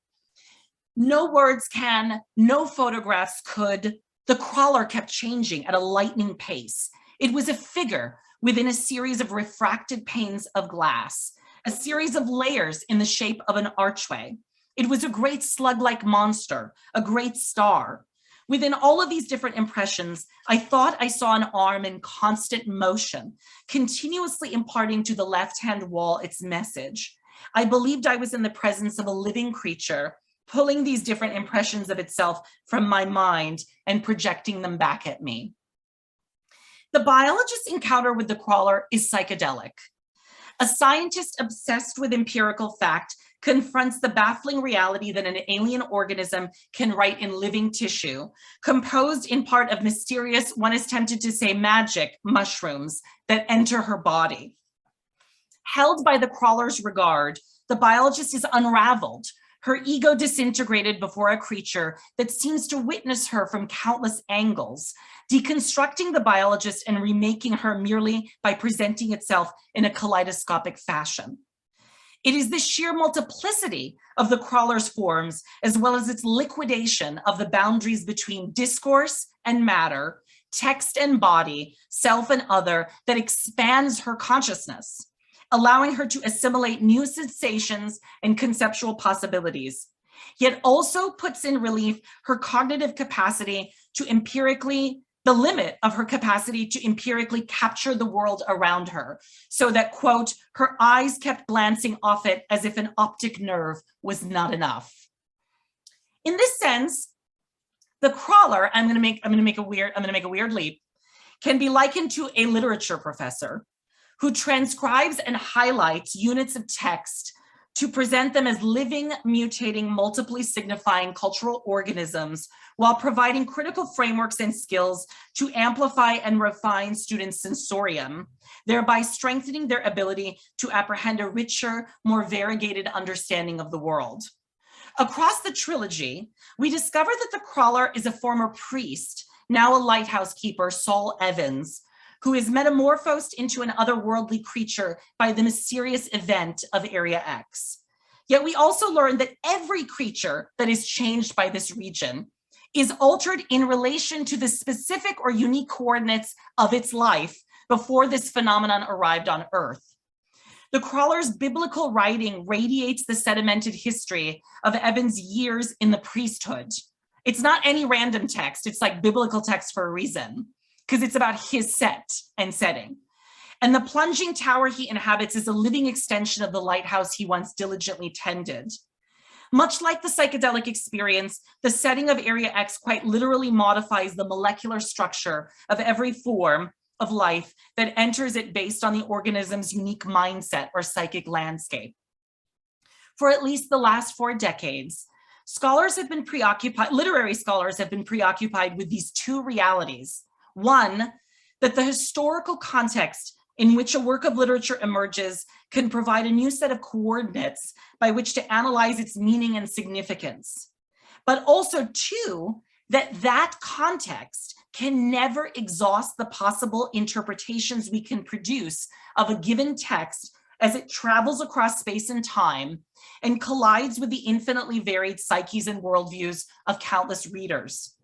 No words can, no photographs could. The crawler kept changing at a lightning pace. It was a figure within a series of refracted panes of glass, a series of layers in the shape of an archway. It was a great slug-like monster, a great star. Within all of these different impressions, I thought I saw an arm in constant motion, continuously imparting to the left-hand wall its message. I believed I was in the presence of a living creature, pulling these different impressions of itself from my mind and projecting them back at me. The biologist's encounter with the crawler is psychedelic. A scientist obsessed with empirical fact confronts the baffling reality that an alien organism can write in living tissue, composed in part of mysterious, one is tempted to say magic, mushrooms that enter her body. Held by the crawler's regard, the biologist is unraveled, her ego disintegrated before a creature that seems to witness her from countless angles, deconstructing the biologist and remaking her merely by presenting itself in a kaleidoscopic fashion. It is the sheer multiplicity of the crawler's forms, as well as its liquidation of the boundaries between discourse and matter, text and body, self and other, that expands her consciousness, allowing her to assimilate new sensations and conceptual possibilities, yet also puts in relief her cognitive capacity to the limit of her capacity to empirically capture the world around her, so that, quote, her eyes kept glancing off it as if an optic nerve was not enough. In this sense, the crawler, I'm gonna make a weird leap, can be likened to a literature professor who transcribes and highlights units of text to present them as living, mutating, multiply signifying cultural organisms, while providing critical frameworks and skills to amplify and refine students' sensorium, thereby strengthening their ability to apprehend a richer, more variegated understanding of the world. Across the trilogy, we discover that the crawler is a former priest, now a lighthouse keeper, Saul Evans, who is metamorphosed into an otherworldly creature by the mysterious event of Area X. Yet we also learn that every creature that is changed by this region is altered in relation to the specific or unique coordinates of its life before this phenomenon arrived on Earth. The crawler's biblical writing radiates the sedimented history of Evans' years in the priesthood. It's not any random text, it's like biblical text for a reason, because it's about his set and setting. And the plunging tower he inhabits is a living extension of the lighthouse he once diligently tended. Much like the psychedelic experience, the setting of Area X quite literally modifies the molecular structure of every form of life that enters it based on the organism's unique mindset or psychic landscape. For at least the last 4 decades, literary scholars have been preoccupied with these two realities. One, that the historical context in which a work of literature emerges can provide a new set of coordinates by which to analyze its meaning and significance. But also, two, that context can never exhaust the possible interpretations we can produce of a given text as it travels across space and time and collides with the infinitely varied psyches and worldviews of countless readers.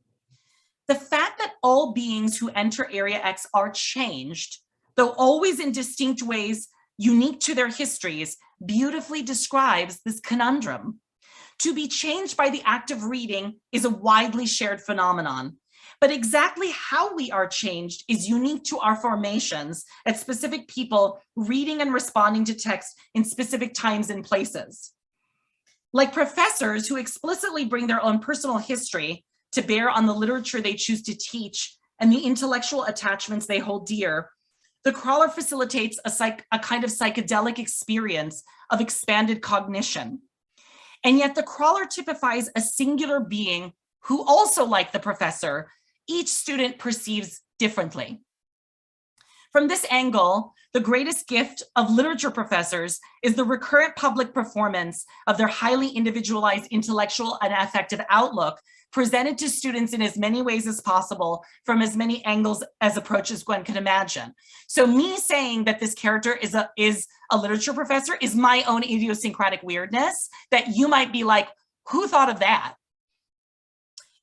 The fact that all beings who enter Area X are changed, though always in distinct ways unique to their histories, beautifully describes this conundrum. To be changed by the act of reading is a widely shared phenomenon, but exactly how we are changed is unique to our formations as specific people reading and responding to text in specific times and places. Like professors who explicitly bring their own personal history to bear on the literature they choose to teach and the intellectual attachments they hold dear, the crawler facilitates a kind of psychedelic experience of expanded cognition. And yet the crawler typifies a singular being who also, like the professor, each student perceives differently. From this angle, the greatest gift of literature professors is the recurrent public performance of their highly individualized intellectual and affective outlook presented to students in as many ways as possible from as many angles as approaches one can imagine. So me saying that this character is a literature professor is my own idiosyncratic weirdness that you might be like, who thought of that?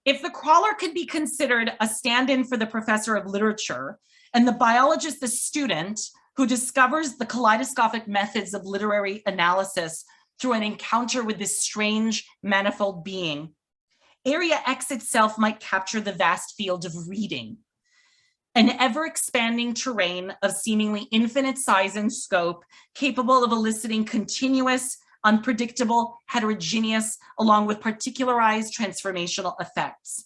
If the crawler could be considered a stand-in for the professor of literature and the biologist the student who discovers the kaleidoscopic methods of literary analysis through an encounter with this strange manifold being, Area X itself might capture the vast field of reading, an ever-expanding terrain of seemingly infinite size and scope, capable of eliciting continuous, unpredictable, heterogeneous, along with particularized transformational effects.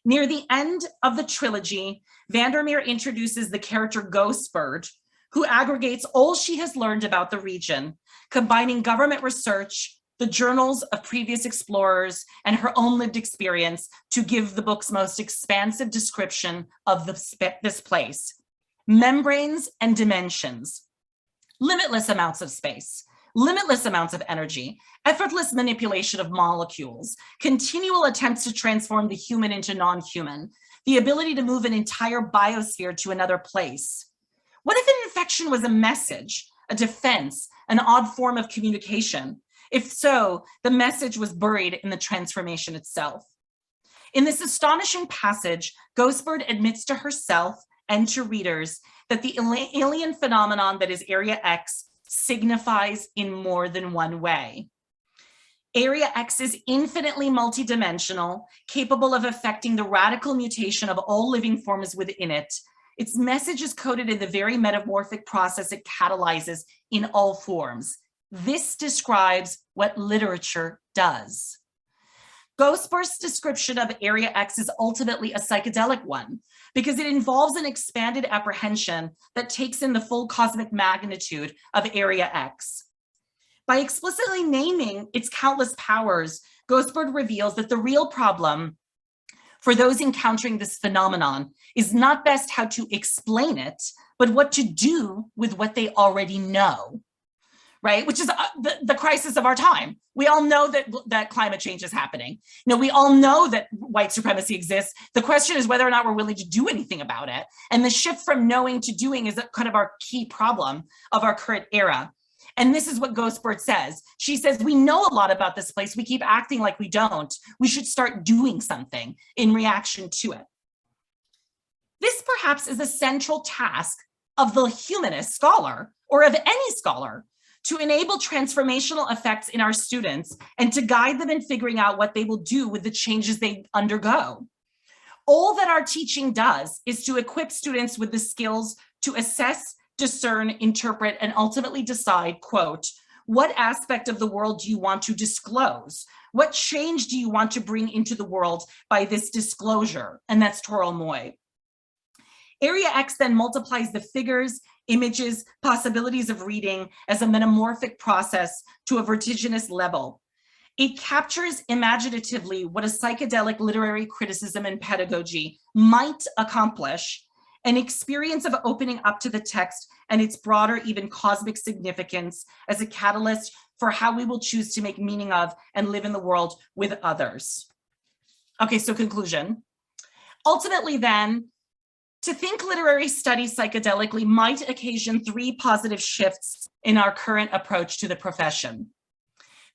Near the end of the trilogy, Vandermeer introduces the character Ghostbird, who aggregates all she has learned about the region, combining government research, the journals of previous explorers, and her own lived experience to give the book's most expansive description of this place. Membranes and dimensions, limitless amounts of space, limitless amounts of energy, effortless manipulation of molecules, continual attempts to transform the human into non-human, the ability to move an entire biosphere to another place. What if an infection was a message, a defense, an odd form of communication? If so, the message was buried in the transformation itself. In this astonishing passage, Ghostbird admits to herself and to readers that the alien phenomenon that is Area X signifies in more than one way. Area X is infinitely multidimensional, capable of affecting the radical mutation of all living forms within it. Its message is coded in the very metamorphic process it catalyzes in all forms. This describes what literature does. Ghostbird's description of Area X is ultimately a psychedelic one because it involves an expanded apprehension that takes in the full cosmic magnitude of Area X. By explicitly naming its countless powers, Ghostbird reveals that the real problem for those encountering this phenomenon is not best how to explain it, but what to do with what they already know, right? Which is the crisis of our time. We all know that climate change is happening. You know, we all know that white supremacy exists. The question is whether or not we're willing to do anything about it. And the shift from knowing to doing is kind of our key problem of our current era. And this is what Ghostbird says. She says, we know a lot about this place. We keep acting like we don't. We should start doing something in reaction to it. This perhaps is a central task of the humanist scholar or of any scholar, to enable transformational effects in our students and to guide them in figuring out what they will do with the changes they undergo. All that our teaching does is to equip students with the skills to assess, discern, interpret, and ultimately decide, quote, what aspect of the world do you want to disclose? What change do you want to bring into the world by this disclosure? And that's Toral Moy. Area X then multiplies the figures, images, possibilities of reading as a metamorphic process to a vertiginous level. It captures imaginatively what a psychedelic literary criticism and pedagogy might accomplish, an experience of opening up to the text and its broader, even cosmic significance as a catalyst for how we will choose to make meaning of and live in the world with others. Okay, so conclusion. Ultimately then, to think literary study psychedelically might occasion three positive shifts in our current approach to the profession.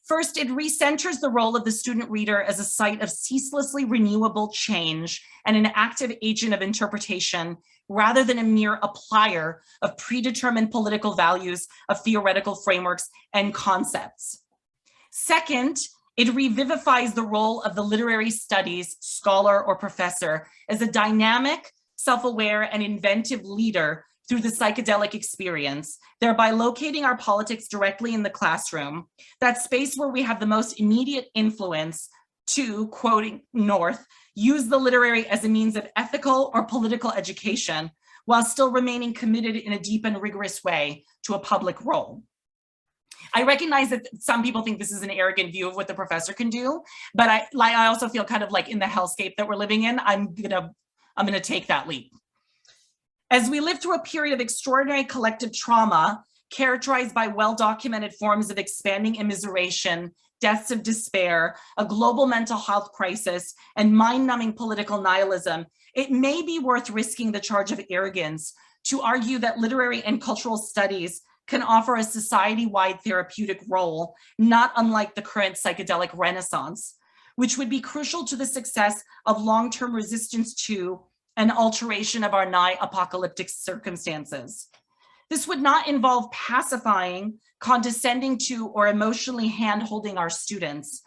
First, it recenters the role of the student reader as a site of ceaselessly renewable change and an active agent of interpretation, rather than a mere applier of predetermined political values of theoretical frameworks and concepts. Second, it revivifies the role of the literary studies scholar or professor as a dynamic, self-aware, and inventive leader through the psychedelic experience, thereby locating our politics directly in the classroom, that space where we have the most immediate influence to, quoting North, use the literary as a means of ethical or political education, while still remaining committed in a deep and rigorous way to a public role. I recognize that some people think this is an arrogant view of what the professor can do, but I also feel kind of like in the hellscape that we're living in, I'm gonna take that leap. As we live through a period of extraordinary collective trauma, characterized by well-documented forms of expanding immiseration, deaths of despair, a global mental health crisis, and mind-numbing political nihilism, it may be worth risking the charge of arrogance to argue that literary and cultural studies can offer a society-wide therapeutic role, not unlike the current psychedelic renaissance, which would be crucial to the success of long-term resistance to and alteration of our nigh apocalyptic circumstances. This would not involve pacifying, condescending to, or emotionally hand-holding our students,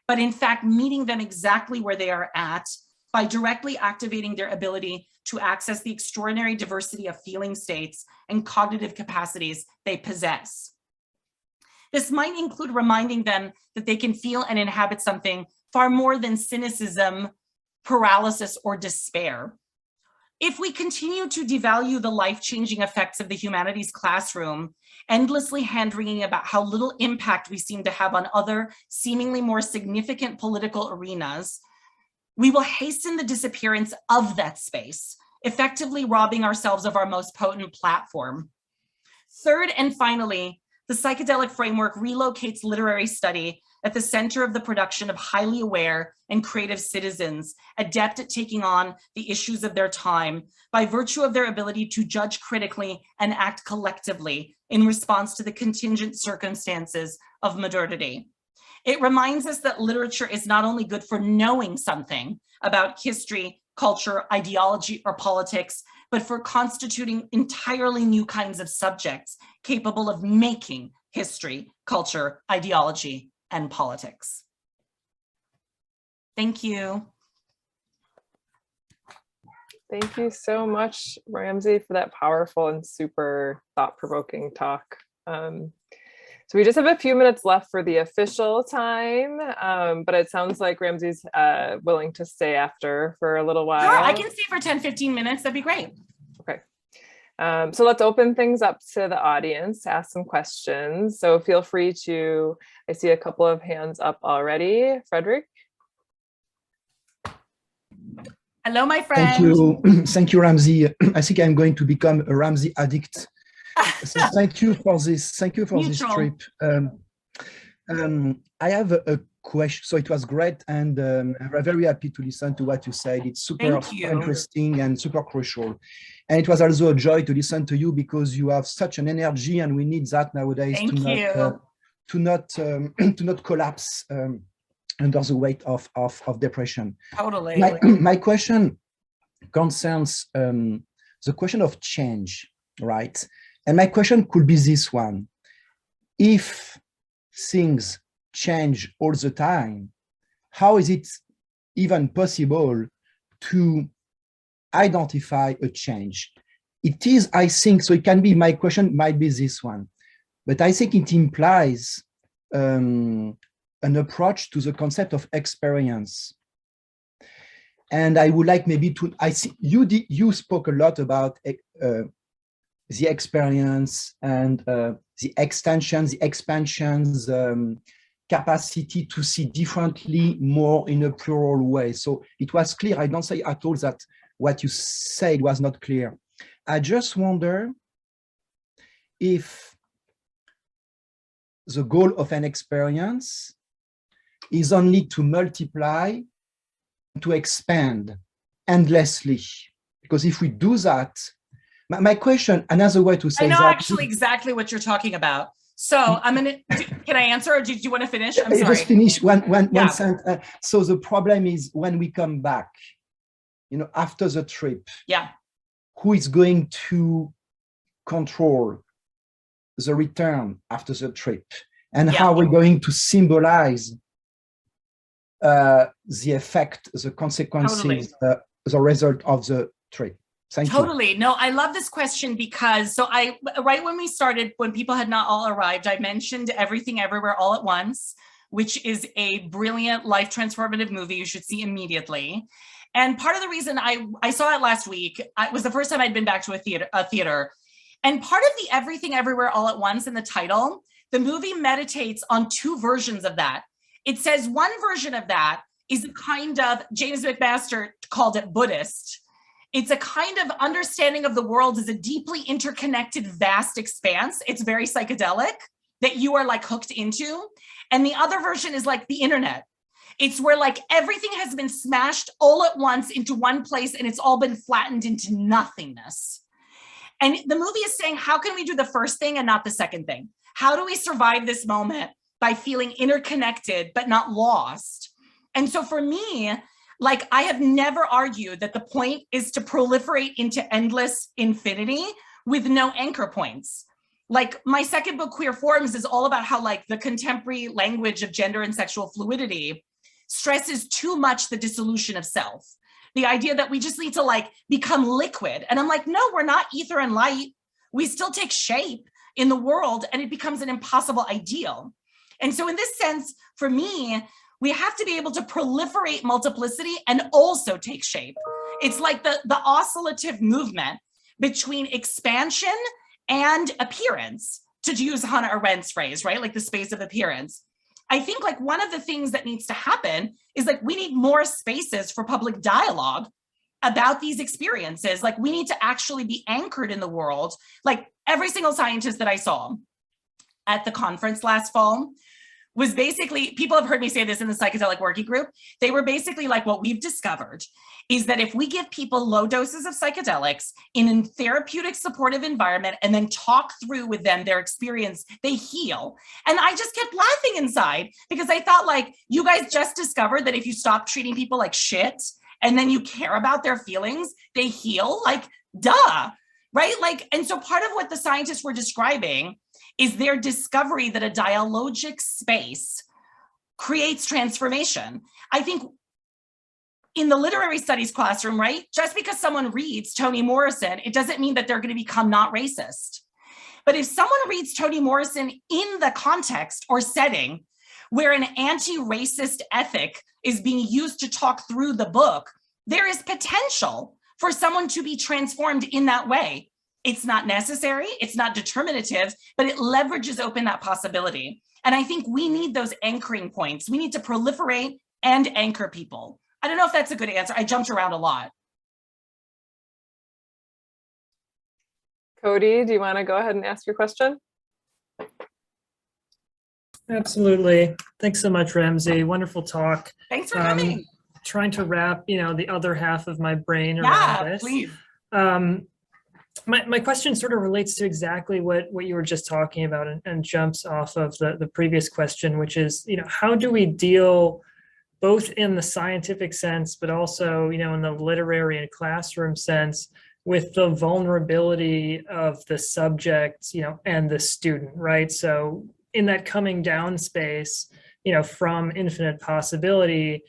but in fact meeting them exactly where they are at by directly activating their ability to access the extraordinary diversity of feeling states and cognitive capacities they possess. This might include reminding them that they can feel and inhabit something far more than cynicism, paralysis, or despair. If we continue to devalue the life-changing effects of the humanities classroom, endlessly hand-wringing about how little impact we seem to have on other, seemingly more significant political arenas, we will hasten the disappearance of that space, effectively robbing ourselves of our most potent platform. Third and finally, the psychedelic framework relocates literary study at the center of the production of highly aware and creative citizens, adept at taking on the issues of their time by virtue of their ability to judge critically and act collectively in response to the contingent circumstances of modernity. It reminds us that literature is not only good for knowing something about history, culture, ideology, or politics, but for constituting entirely new kinds of subjects capable of making history, culture, ideology, and politics. Thank you. Thank you so much, Ramzi, for that powerful and super thought-provoking talk. So we just have a few minutes left for the official time, but it sounds like Ramzi's willing to stay after for a little while. Sure, I can stay for 10, 15 minutes. That'd be great. Okay. So let's open things up to the audience to ask some questions. So feel free to, I see a couple of hands up already. Frederick? Hello, my friend. Thank you. Thank you, Ramzi. I think I'm going to become a Ramzi addict. So thank you for this. Thank you for this trip. I have a question. So it was great, and I'm very happy to listen to what you said. It's super interesting and super crucial. And it was also a joy to listen to you because you have such an energy, and we need that nowadays to not collapse under the weight of depression. Totally. My question concerns the question of change, right? And my question could be this one: if things change all the time, how is it even possible to identify a change? It is, I think, so it can be, my question might be this one, but I think it implies an approach to the concept of experience. And I would like maybe to, you spoke a lot about the experience and the extensions, the expansions, capacity to see differently, more in a plural way. So it was clear. I don't say at all that what you said was not clear. I just wonder if the goal of an experience is only to multiply, to expand endlessly. Because if we do that, my question, another way to say that. I know actually exactly what you're talking about. So I'm gonna, can I answer, or do you want to finish? I'm sorry. Just finish one sentence. So the problem is when we come back, after the trip, who is going to control the return after the trip? And how we're going to symbolize the effect, the consequences, the result of the trip? Totally. No, I love this question because right when we started, when people had not all arrived, I mentioned Everything Everywhere All at Once, which is a brilliant life transformative movie you should see immediately. And part of the reason I saw it last week, it was the first time I'd been back to a theater. And part of the Everything Everywhere All at Once in the title, the movie meditates on two versions of that. It says one version of that is a kind of, James McMaster called it Buddhist. It's a kind of understanding of the world as a deeply interconnected, vast expanse. It's very psychedelic that you are like hooked into. And the other version is like the internet. It's where like everything has been smashed all at once into one place and it's all been flattened into nothingness. And the movie is saying, how can we do the first thing and not the second thing? How do we survive this moment by feeling interconnected but not lost? And so for me, like, I have never argued that the point is to proliferate into endless infinity with no anchor points. Like, my second book, Queer Forms, is all about how like the contemporary language of gender and sexual fluidity stresses too much the dissolution of self. The idea that we just need to like become liquid. And I'm like, no, we're not ether and light. We still take shape in the world and it becomes an impossible ideal. And so in this sense, for me, we have to be able to proliferate multiplicity and also take shape. It's like the oscillative movement between expansion and appearance, to use Hannah Arendt's phrase, right? Like the space of appearance. I think like one of the things that needs to happen is like we need more spaces for public dialogue about these experiences. Like we need to actually be anchored in the world. Like every single scientist that I saw at the conference last fall was basically, people have heard me say this in the psychedelic working group, they were basically like, what we've discovered is that if we give people low doses of psychedelics in a therapeutic supportive environment and then talk through with them their experience, they heal. And I just kept laughing inside because I thought like, you guys just discovered that if you stop treating people like shit and then you care about their feelings, they heal, like, duh, right? Like, and so part of what the scientists were describing is their discovery that a dialogic space creates transformation. I think in the literary studies classroom, right? Just because someone reads Toni Morrison, it doesn't mean that they're going to become not racist. But if someone reads Toni Morrison in the context or setting where an anti-racist ethic is being used to talk through the book, there is potential for someone to be transformed in that way. It's not necessary, it's not determinative, but it leverages open that possibility. And I think we need those anchoring points. We need to proliferate and anchor people. I don't know if that's a good answer. I jumped around a lot. Cody, do you want to go ahead and ask your question? Absolutely. Thanks so much, Ramzi. Wonderful talk. Thanks for coming. Trying to wrap, the other half of my brain around this. Please. My question sort of relates to exactly what you were just talking about and jumps off of the previous question, which is, how do we deal both in the scientific sense, but also, in the literary and classroom sense with the vulnerability of the subject, and the student, right? So in that coming down space, from infinite possibility,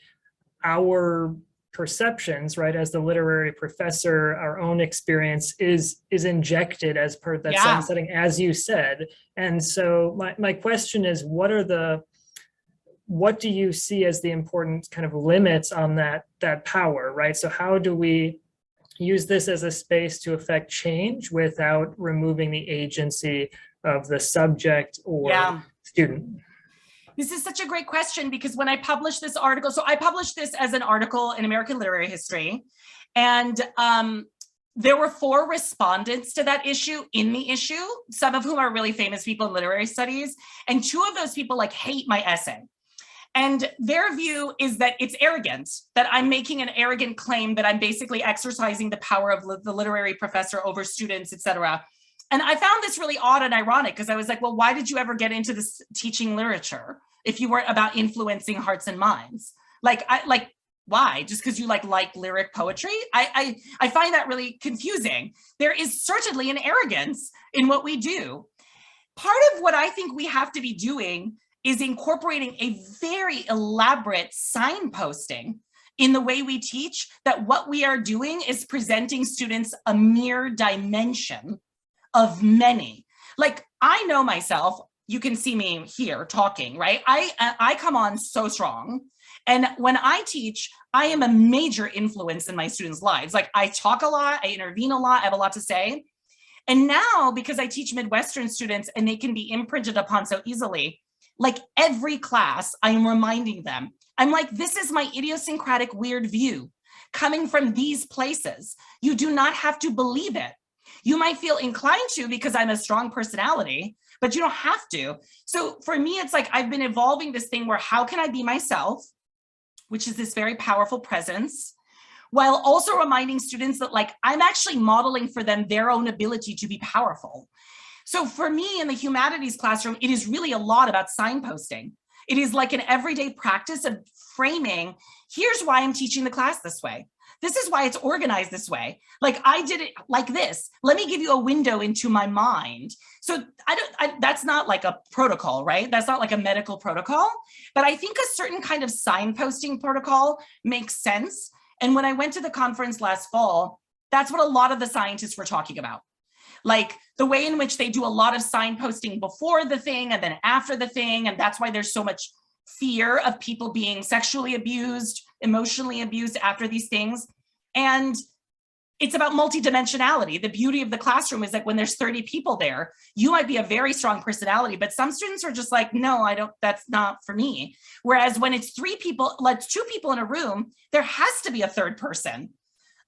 our perceptions, right, as the literary professor, our own experience is injected as per that sun setting, as you said. And so my question is, what do you see as the important kind of limits on that power, right? So how do we use this as a space to affect change without removing the agency of the subject or student? This is such a great question because when I published this article, so I published this as an article in American Literary History, and there were 4 respondents to that issue in the issue, some of whom are really famous people in literary studies, and 2 of those people like hate my essay. And their view is that it's arrogant, that I'm making an arrogant claim that I'm basically exercising the power of the literary professor over students, et cetera. And I found this really odd and ironic because I was like, well, why did you ever get into this teaching literature if you weren't about influencing hearts and minds? Why? Just because you like lyric poetry? I find that really confusing. There is certainly an arrogance in what we do. Part of what I think we have to be doing is incorporating a very elaborate signposting in the way we teach, that what we are doing is presenting students a mere dimension of many. Like, I know myself, you can see me here talking, right? I come on so strong. And when I teach, I am a major influence in my students' lives. Like, I talk a lot, I intervene a lot, I have a lot to say. And now, because I teach Midwestern students and they can be imprinted upon so easily, like every class, I am reminding them, I'm like, this is my idiosyncratic weird view coming from these places. You do not have to believe it. You might feel inclined to because I'm a strong personality, but you don't have to. So for me, it's like I've been evolving this thing where how can I be myself, which is this very powerful presence, while also reminding students that like I'm actually modeling for them their own ability to be powerful. So for me in the humanities classroom, it is really a lot about signposting. It is like an everyday practice of framing, here's why I'm teaching the class this way. This is why it's organized this way. Like I did it like this. Let me give you a window into my mind. So that's not like a protocol, right? That's not like a medical protocol, but I think a certain kind of signposting protocol makes sense. And when I went to the conference last fall, that's what a lot of the scientists were talking about. Like the way in which they do a lot of signposting before the thing and then after the thing. And that's why there's so much fear of people being sexually abused, emotionally abused after these things. And it's about multi-dimensionality. The beauty of the classroom is that when there's 30 people there, you might be a very strong personality, but some students are just like, no, I don't, that's not for me. Whereas when it's 3 people, like 2 people in a room, there has to be a third person,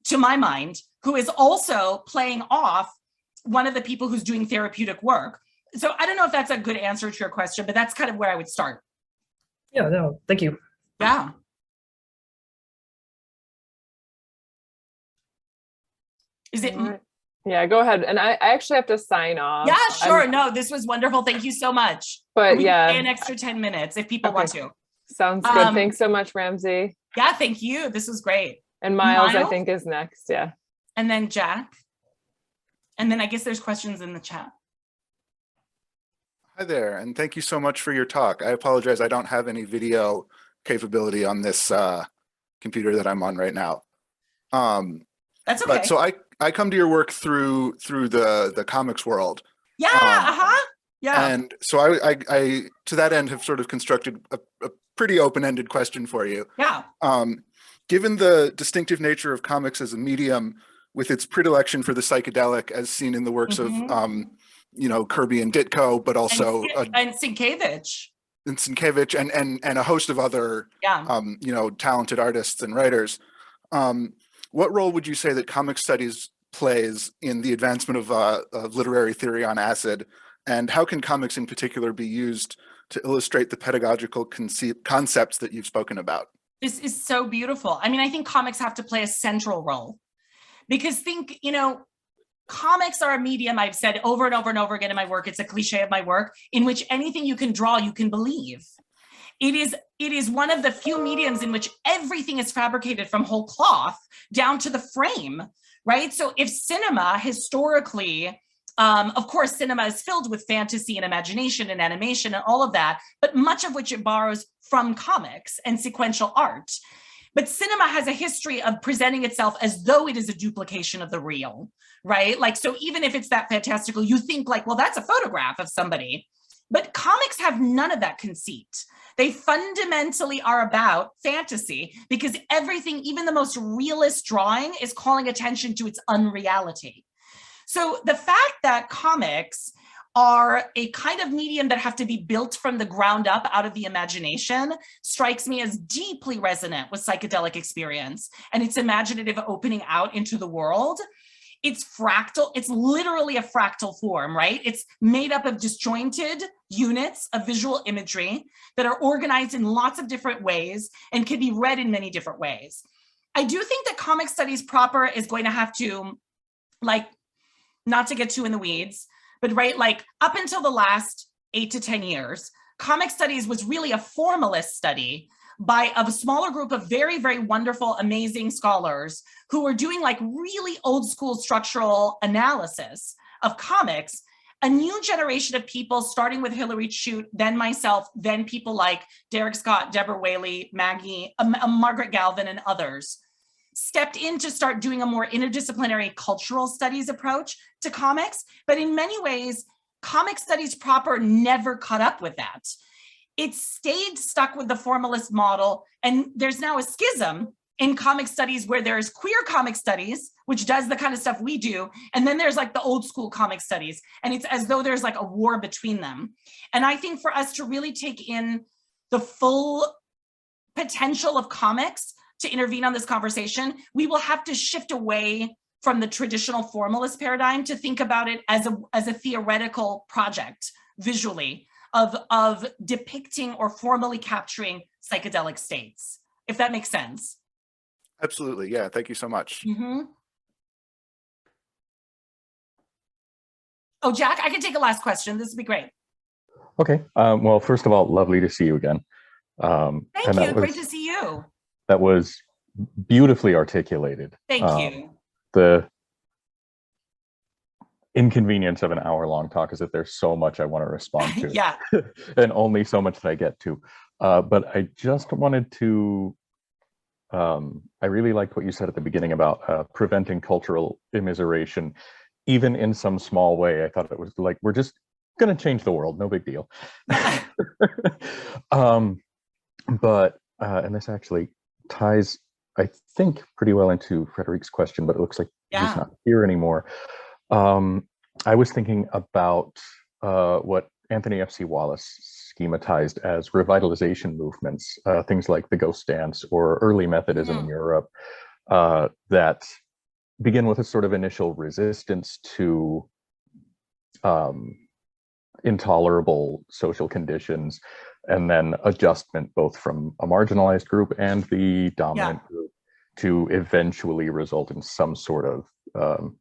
to my mind, who is also playing off one of the people who's doing therapeutic work. So I don't know if that's a good answer to your question, but that's kind of where I would start. Yeah, no, thank you. Yeah. Is it? Right. Yeah, go ahead. And I actually have to sign off. Yeah, sure. No, this was wonderful. Thank you so much. But we can yeah, stay an extra 10 minutes if people want to. Sounds good. Thanks so much, Ramzi. Yeah, thank you. This was great. And Miles, I think, is next. Yeah. And then Jack. And then I guess there's questions in the chat. Hi there, and thank you so much for your talk. I apologize, I don't have any video capability on this computer that I'm on right now. That's okay. But so I come to your work through the comics world. Yeah, yeah. And so I to that end have sort of constructed a pretty open-ended question for you. Yeah. Given the distinctive nature of comics as a medium, with its predilection for the psychedelic, as seen in the works of you know, Kirby and Ditko, but also and Sienkiewicz. And Sienkiewicz and a host of other you know, talented artists and writers. What role would you say that comic studies plays in the advancement of literary theory on acid, and how can comics in particular be used to illustrate the pedagogical concepts that you've spoken about? This is so beautiful. I mean, I think comics have to play a central role, because think, you know, comics are a medium, I've said over and over and over again in my work, it's a cliche of my work, in which anything you can draw, you can believe. It is one of the few mediums in which everything is fabricated from whole cloth down to the frame, right? So if cinema historically, of course, cinema is filled with fantasy and imagination and animation and all of that, but much of which it borrows from comics and sequential art. But cinema has a history of presenting itself as though it is a duplication of the real, right? Like, so even if it's that fantastical, you think like, well, that's a photograph of somebody. But comics have none of that conceit. They fundamentally are about fantasy, because everything, even the most realist drawing, is calling attention to its unreality. So the fact that comics are a kind of medium that have to be built from the ground up out of the imagination strikes me as deeply resonant with psychedelic experience and its imaginative opening out into the world. It's fractal, it's literally a fractal form, right? It's made up of disjointed units of visual imagery that are organized in lots of different ways and can be read in many different ways. I do think that comic studies proper is going to have to, like, not to get too in the weeds, but right, like up until the last 8 to 10 years, comic studies was really a formalist study of a smaller group of very, very wonderful, amazing scholars who were doing like really old school structural analysis of comics. A new generation of people, starting with Hilary Chute, then myself, then people like Derek Scott, Deborah Whaley, Maggie, Margaret Galvin, and others, stepped in to start doing a more interdisciplinary cultural studies approach to comics. But in many ways, comic studies proper never caught up with that. It stayed stuck with the formalist model. And there's now a schism in comic studies where there's queer comic studies, which does the kind of stuff we do. And then there's like the old school comic studies. And it's as though there's like a war between them. And I think for us to really take in the full potential of comics to intervene on this conversation, we will have to shift away from the traditional formalist paradigm to think about it as a theoretical project visually of depicting or formally capturing psychedelic states, if that makes sense. Absolutely, yeah, thank you so much. Mm-hmm. Oh, Jack, I can take a last question. This would be great. Okay, well, first of all, lovely to see you again. Thank you, great to see you. That was beautifully articulated. Thank you. The inconvenience of an hour-long talk is that there's so much I want to respond to. Yeah. And only so much that I get to. But I just wanted to, I really liked what you said at the beginning about preventing cultural immiseration, even in some small way. I thought it was like, we're just going to change the world, no big deal. But, and this actually ties I think, pretty well into Frederick's question, but it looks like he's not here anymore. I was thinking about what Anthony F.C. Wallace schematized as revitalization movements, things like the Ghost Dance or early Methodism in Europe, that begin with a sort of initial resistance to intolerable social conditions, and then adjustment both from a marginalized group and the dominant group to eventually result in some sort of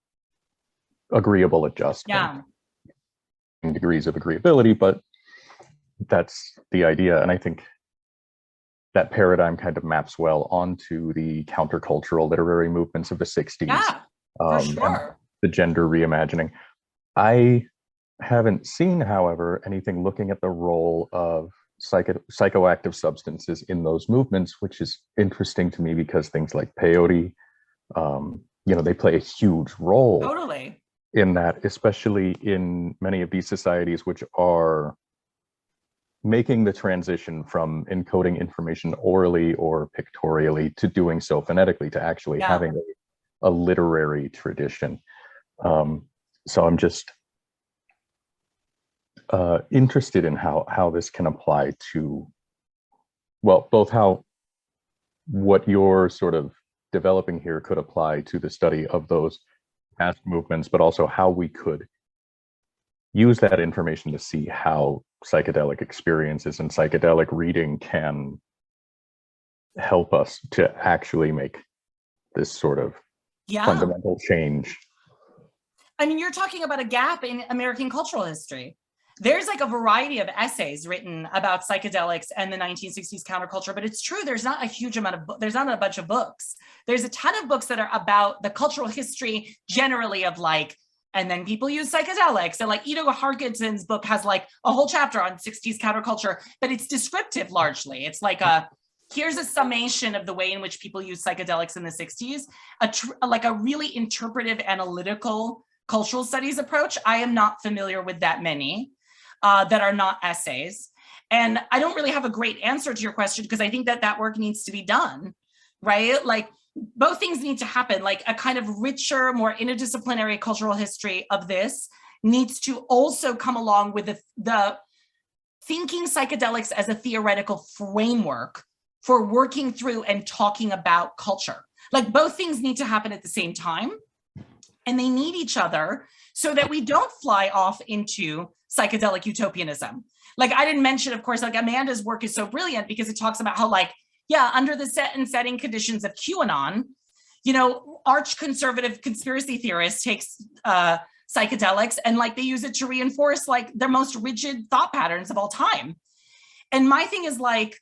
agreeable adjustment. Degrees of agreeability, but that's the idea. And I think that paradigm kind of maps well onto the countercultural literary movements of the 60s. For sure. The gender reimagining. I haven't seen, however, anything looking at the role of psychoactive substances in those movements, which is interesting to me because things like peyote, they play a huge role in that, especially in many of these societies which are making the transition from encoding information orally or pictorially to doing so phonetically, to actually having a literary tradition. So I'm just interested in how this can apply to, well, both how what you're sort of developing here could apply to the study of those past movements, but also how we could use that information to see how psychedelic experiences and psychedelic reading can help us to actually make this sort of fundamental change. I mean, you're talking about a gap in American cultural history. There's like a variety of essays written about psychedelics and the 1960s counterculture, but it's true, there's not a huge amount of, there's not a bunch of books. There's a ton of books that are about the cultural history generally of like, and then people use psychedelics. And like Ido Harkinson's book has like a whole chapter on 60s counterculture, but it's descriptive largely. It's like here's a summation of the way in which people use psychedelics in the 60s, like a really interpretive, analytical cultural studies approach. I am not familiar with that many that are not essays. And I don't really have a great answer to your question because I think that work needs to be done, right? Like both things need to happen, like a kind of richer, more interdisciplinary cultural history of this needs to also come along with the thinking psychedelics as a theoretical framework for working through and talking about culture. Like both things need to happen at the same time, and they need each other so that we don't fly off into psychedelic utopianism. Like I didn't mention, of course, like Amanda's work is so brilliant because it talks about how like, under the set and setting conditions of QAnon, arch conservative conspiracy theorists takes psychedelics and like they use it to reinforce like their most rigid thought patterns of all time. And my thing is like,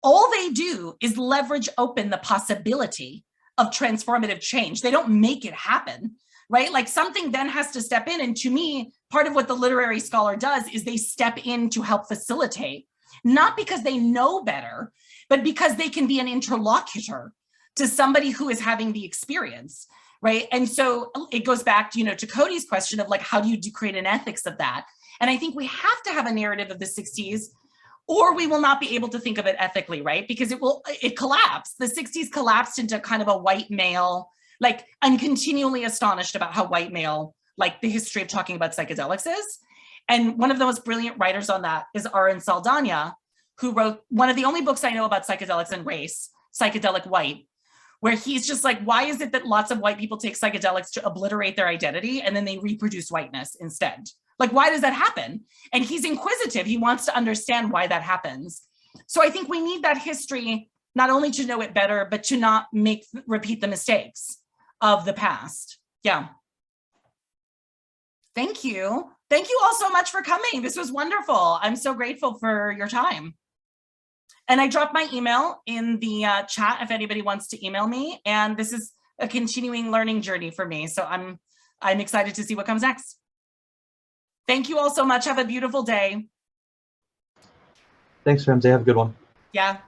all they do is leverage open the possibility of transformative change. They don't make it happen, right? Like something then has to step in. And to me, part of what the literary scholar does is they step in to help facilitate, not because they know better, but because they can be an interlocutor to somebody who is having the experience, right? And so it goes back to, to Cody's question of like, how do you create an ethics of that? And I think we have to have a narrative of the 60s or we will not be able to think of it ethically, right? Because it collapsed. The 60s collapsed into kind of a white male, like I'm continually astonished about how white male, like the history of talking about psychedelics is. And one of the most brilliant writers on that is R.N. Saldana, who wrote one of the only books I know about psychedelics and race, Psychedelic White, where he's just like, why is it that lots of white people take psychedelics to obliterate their identity and then they reproduce whiteness instead? Like, why does that happen? And he's inquisitive. He wants to understand why that happens. So I think we need that history, not only to know it better, but to not repeat the mistakes of the past. Yeah. Thank you. Thank you all so much for coming. This was wonderful. I'm so grateful for your time. And I dropped my email in the chat if anybody wants to email me. And this is a continuing learning journey for me. So I'm excited to see what comes next. Thank you all so much. Have a beautiful day. Thanks, Ramzi. Have a good one. Yeah.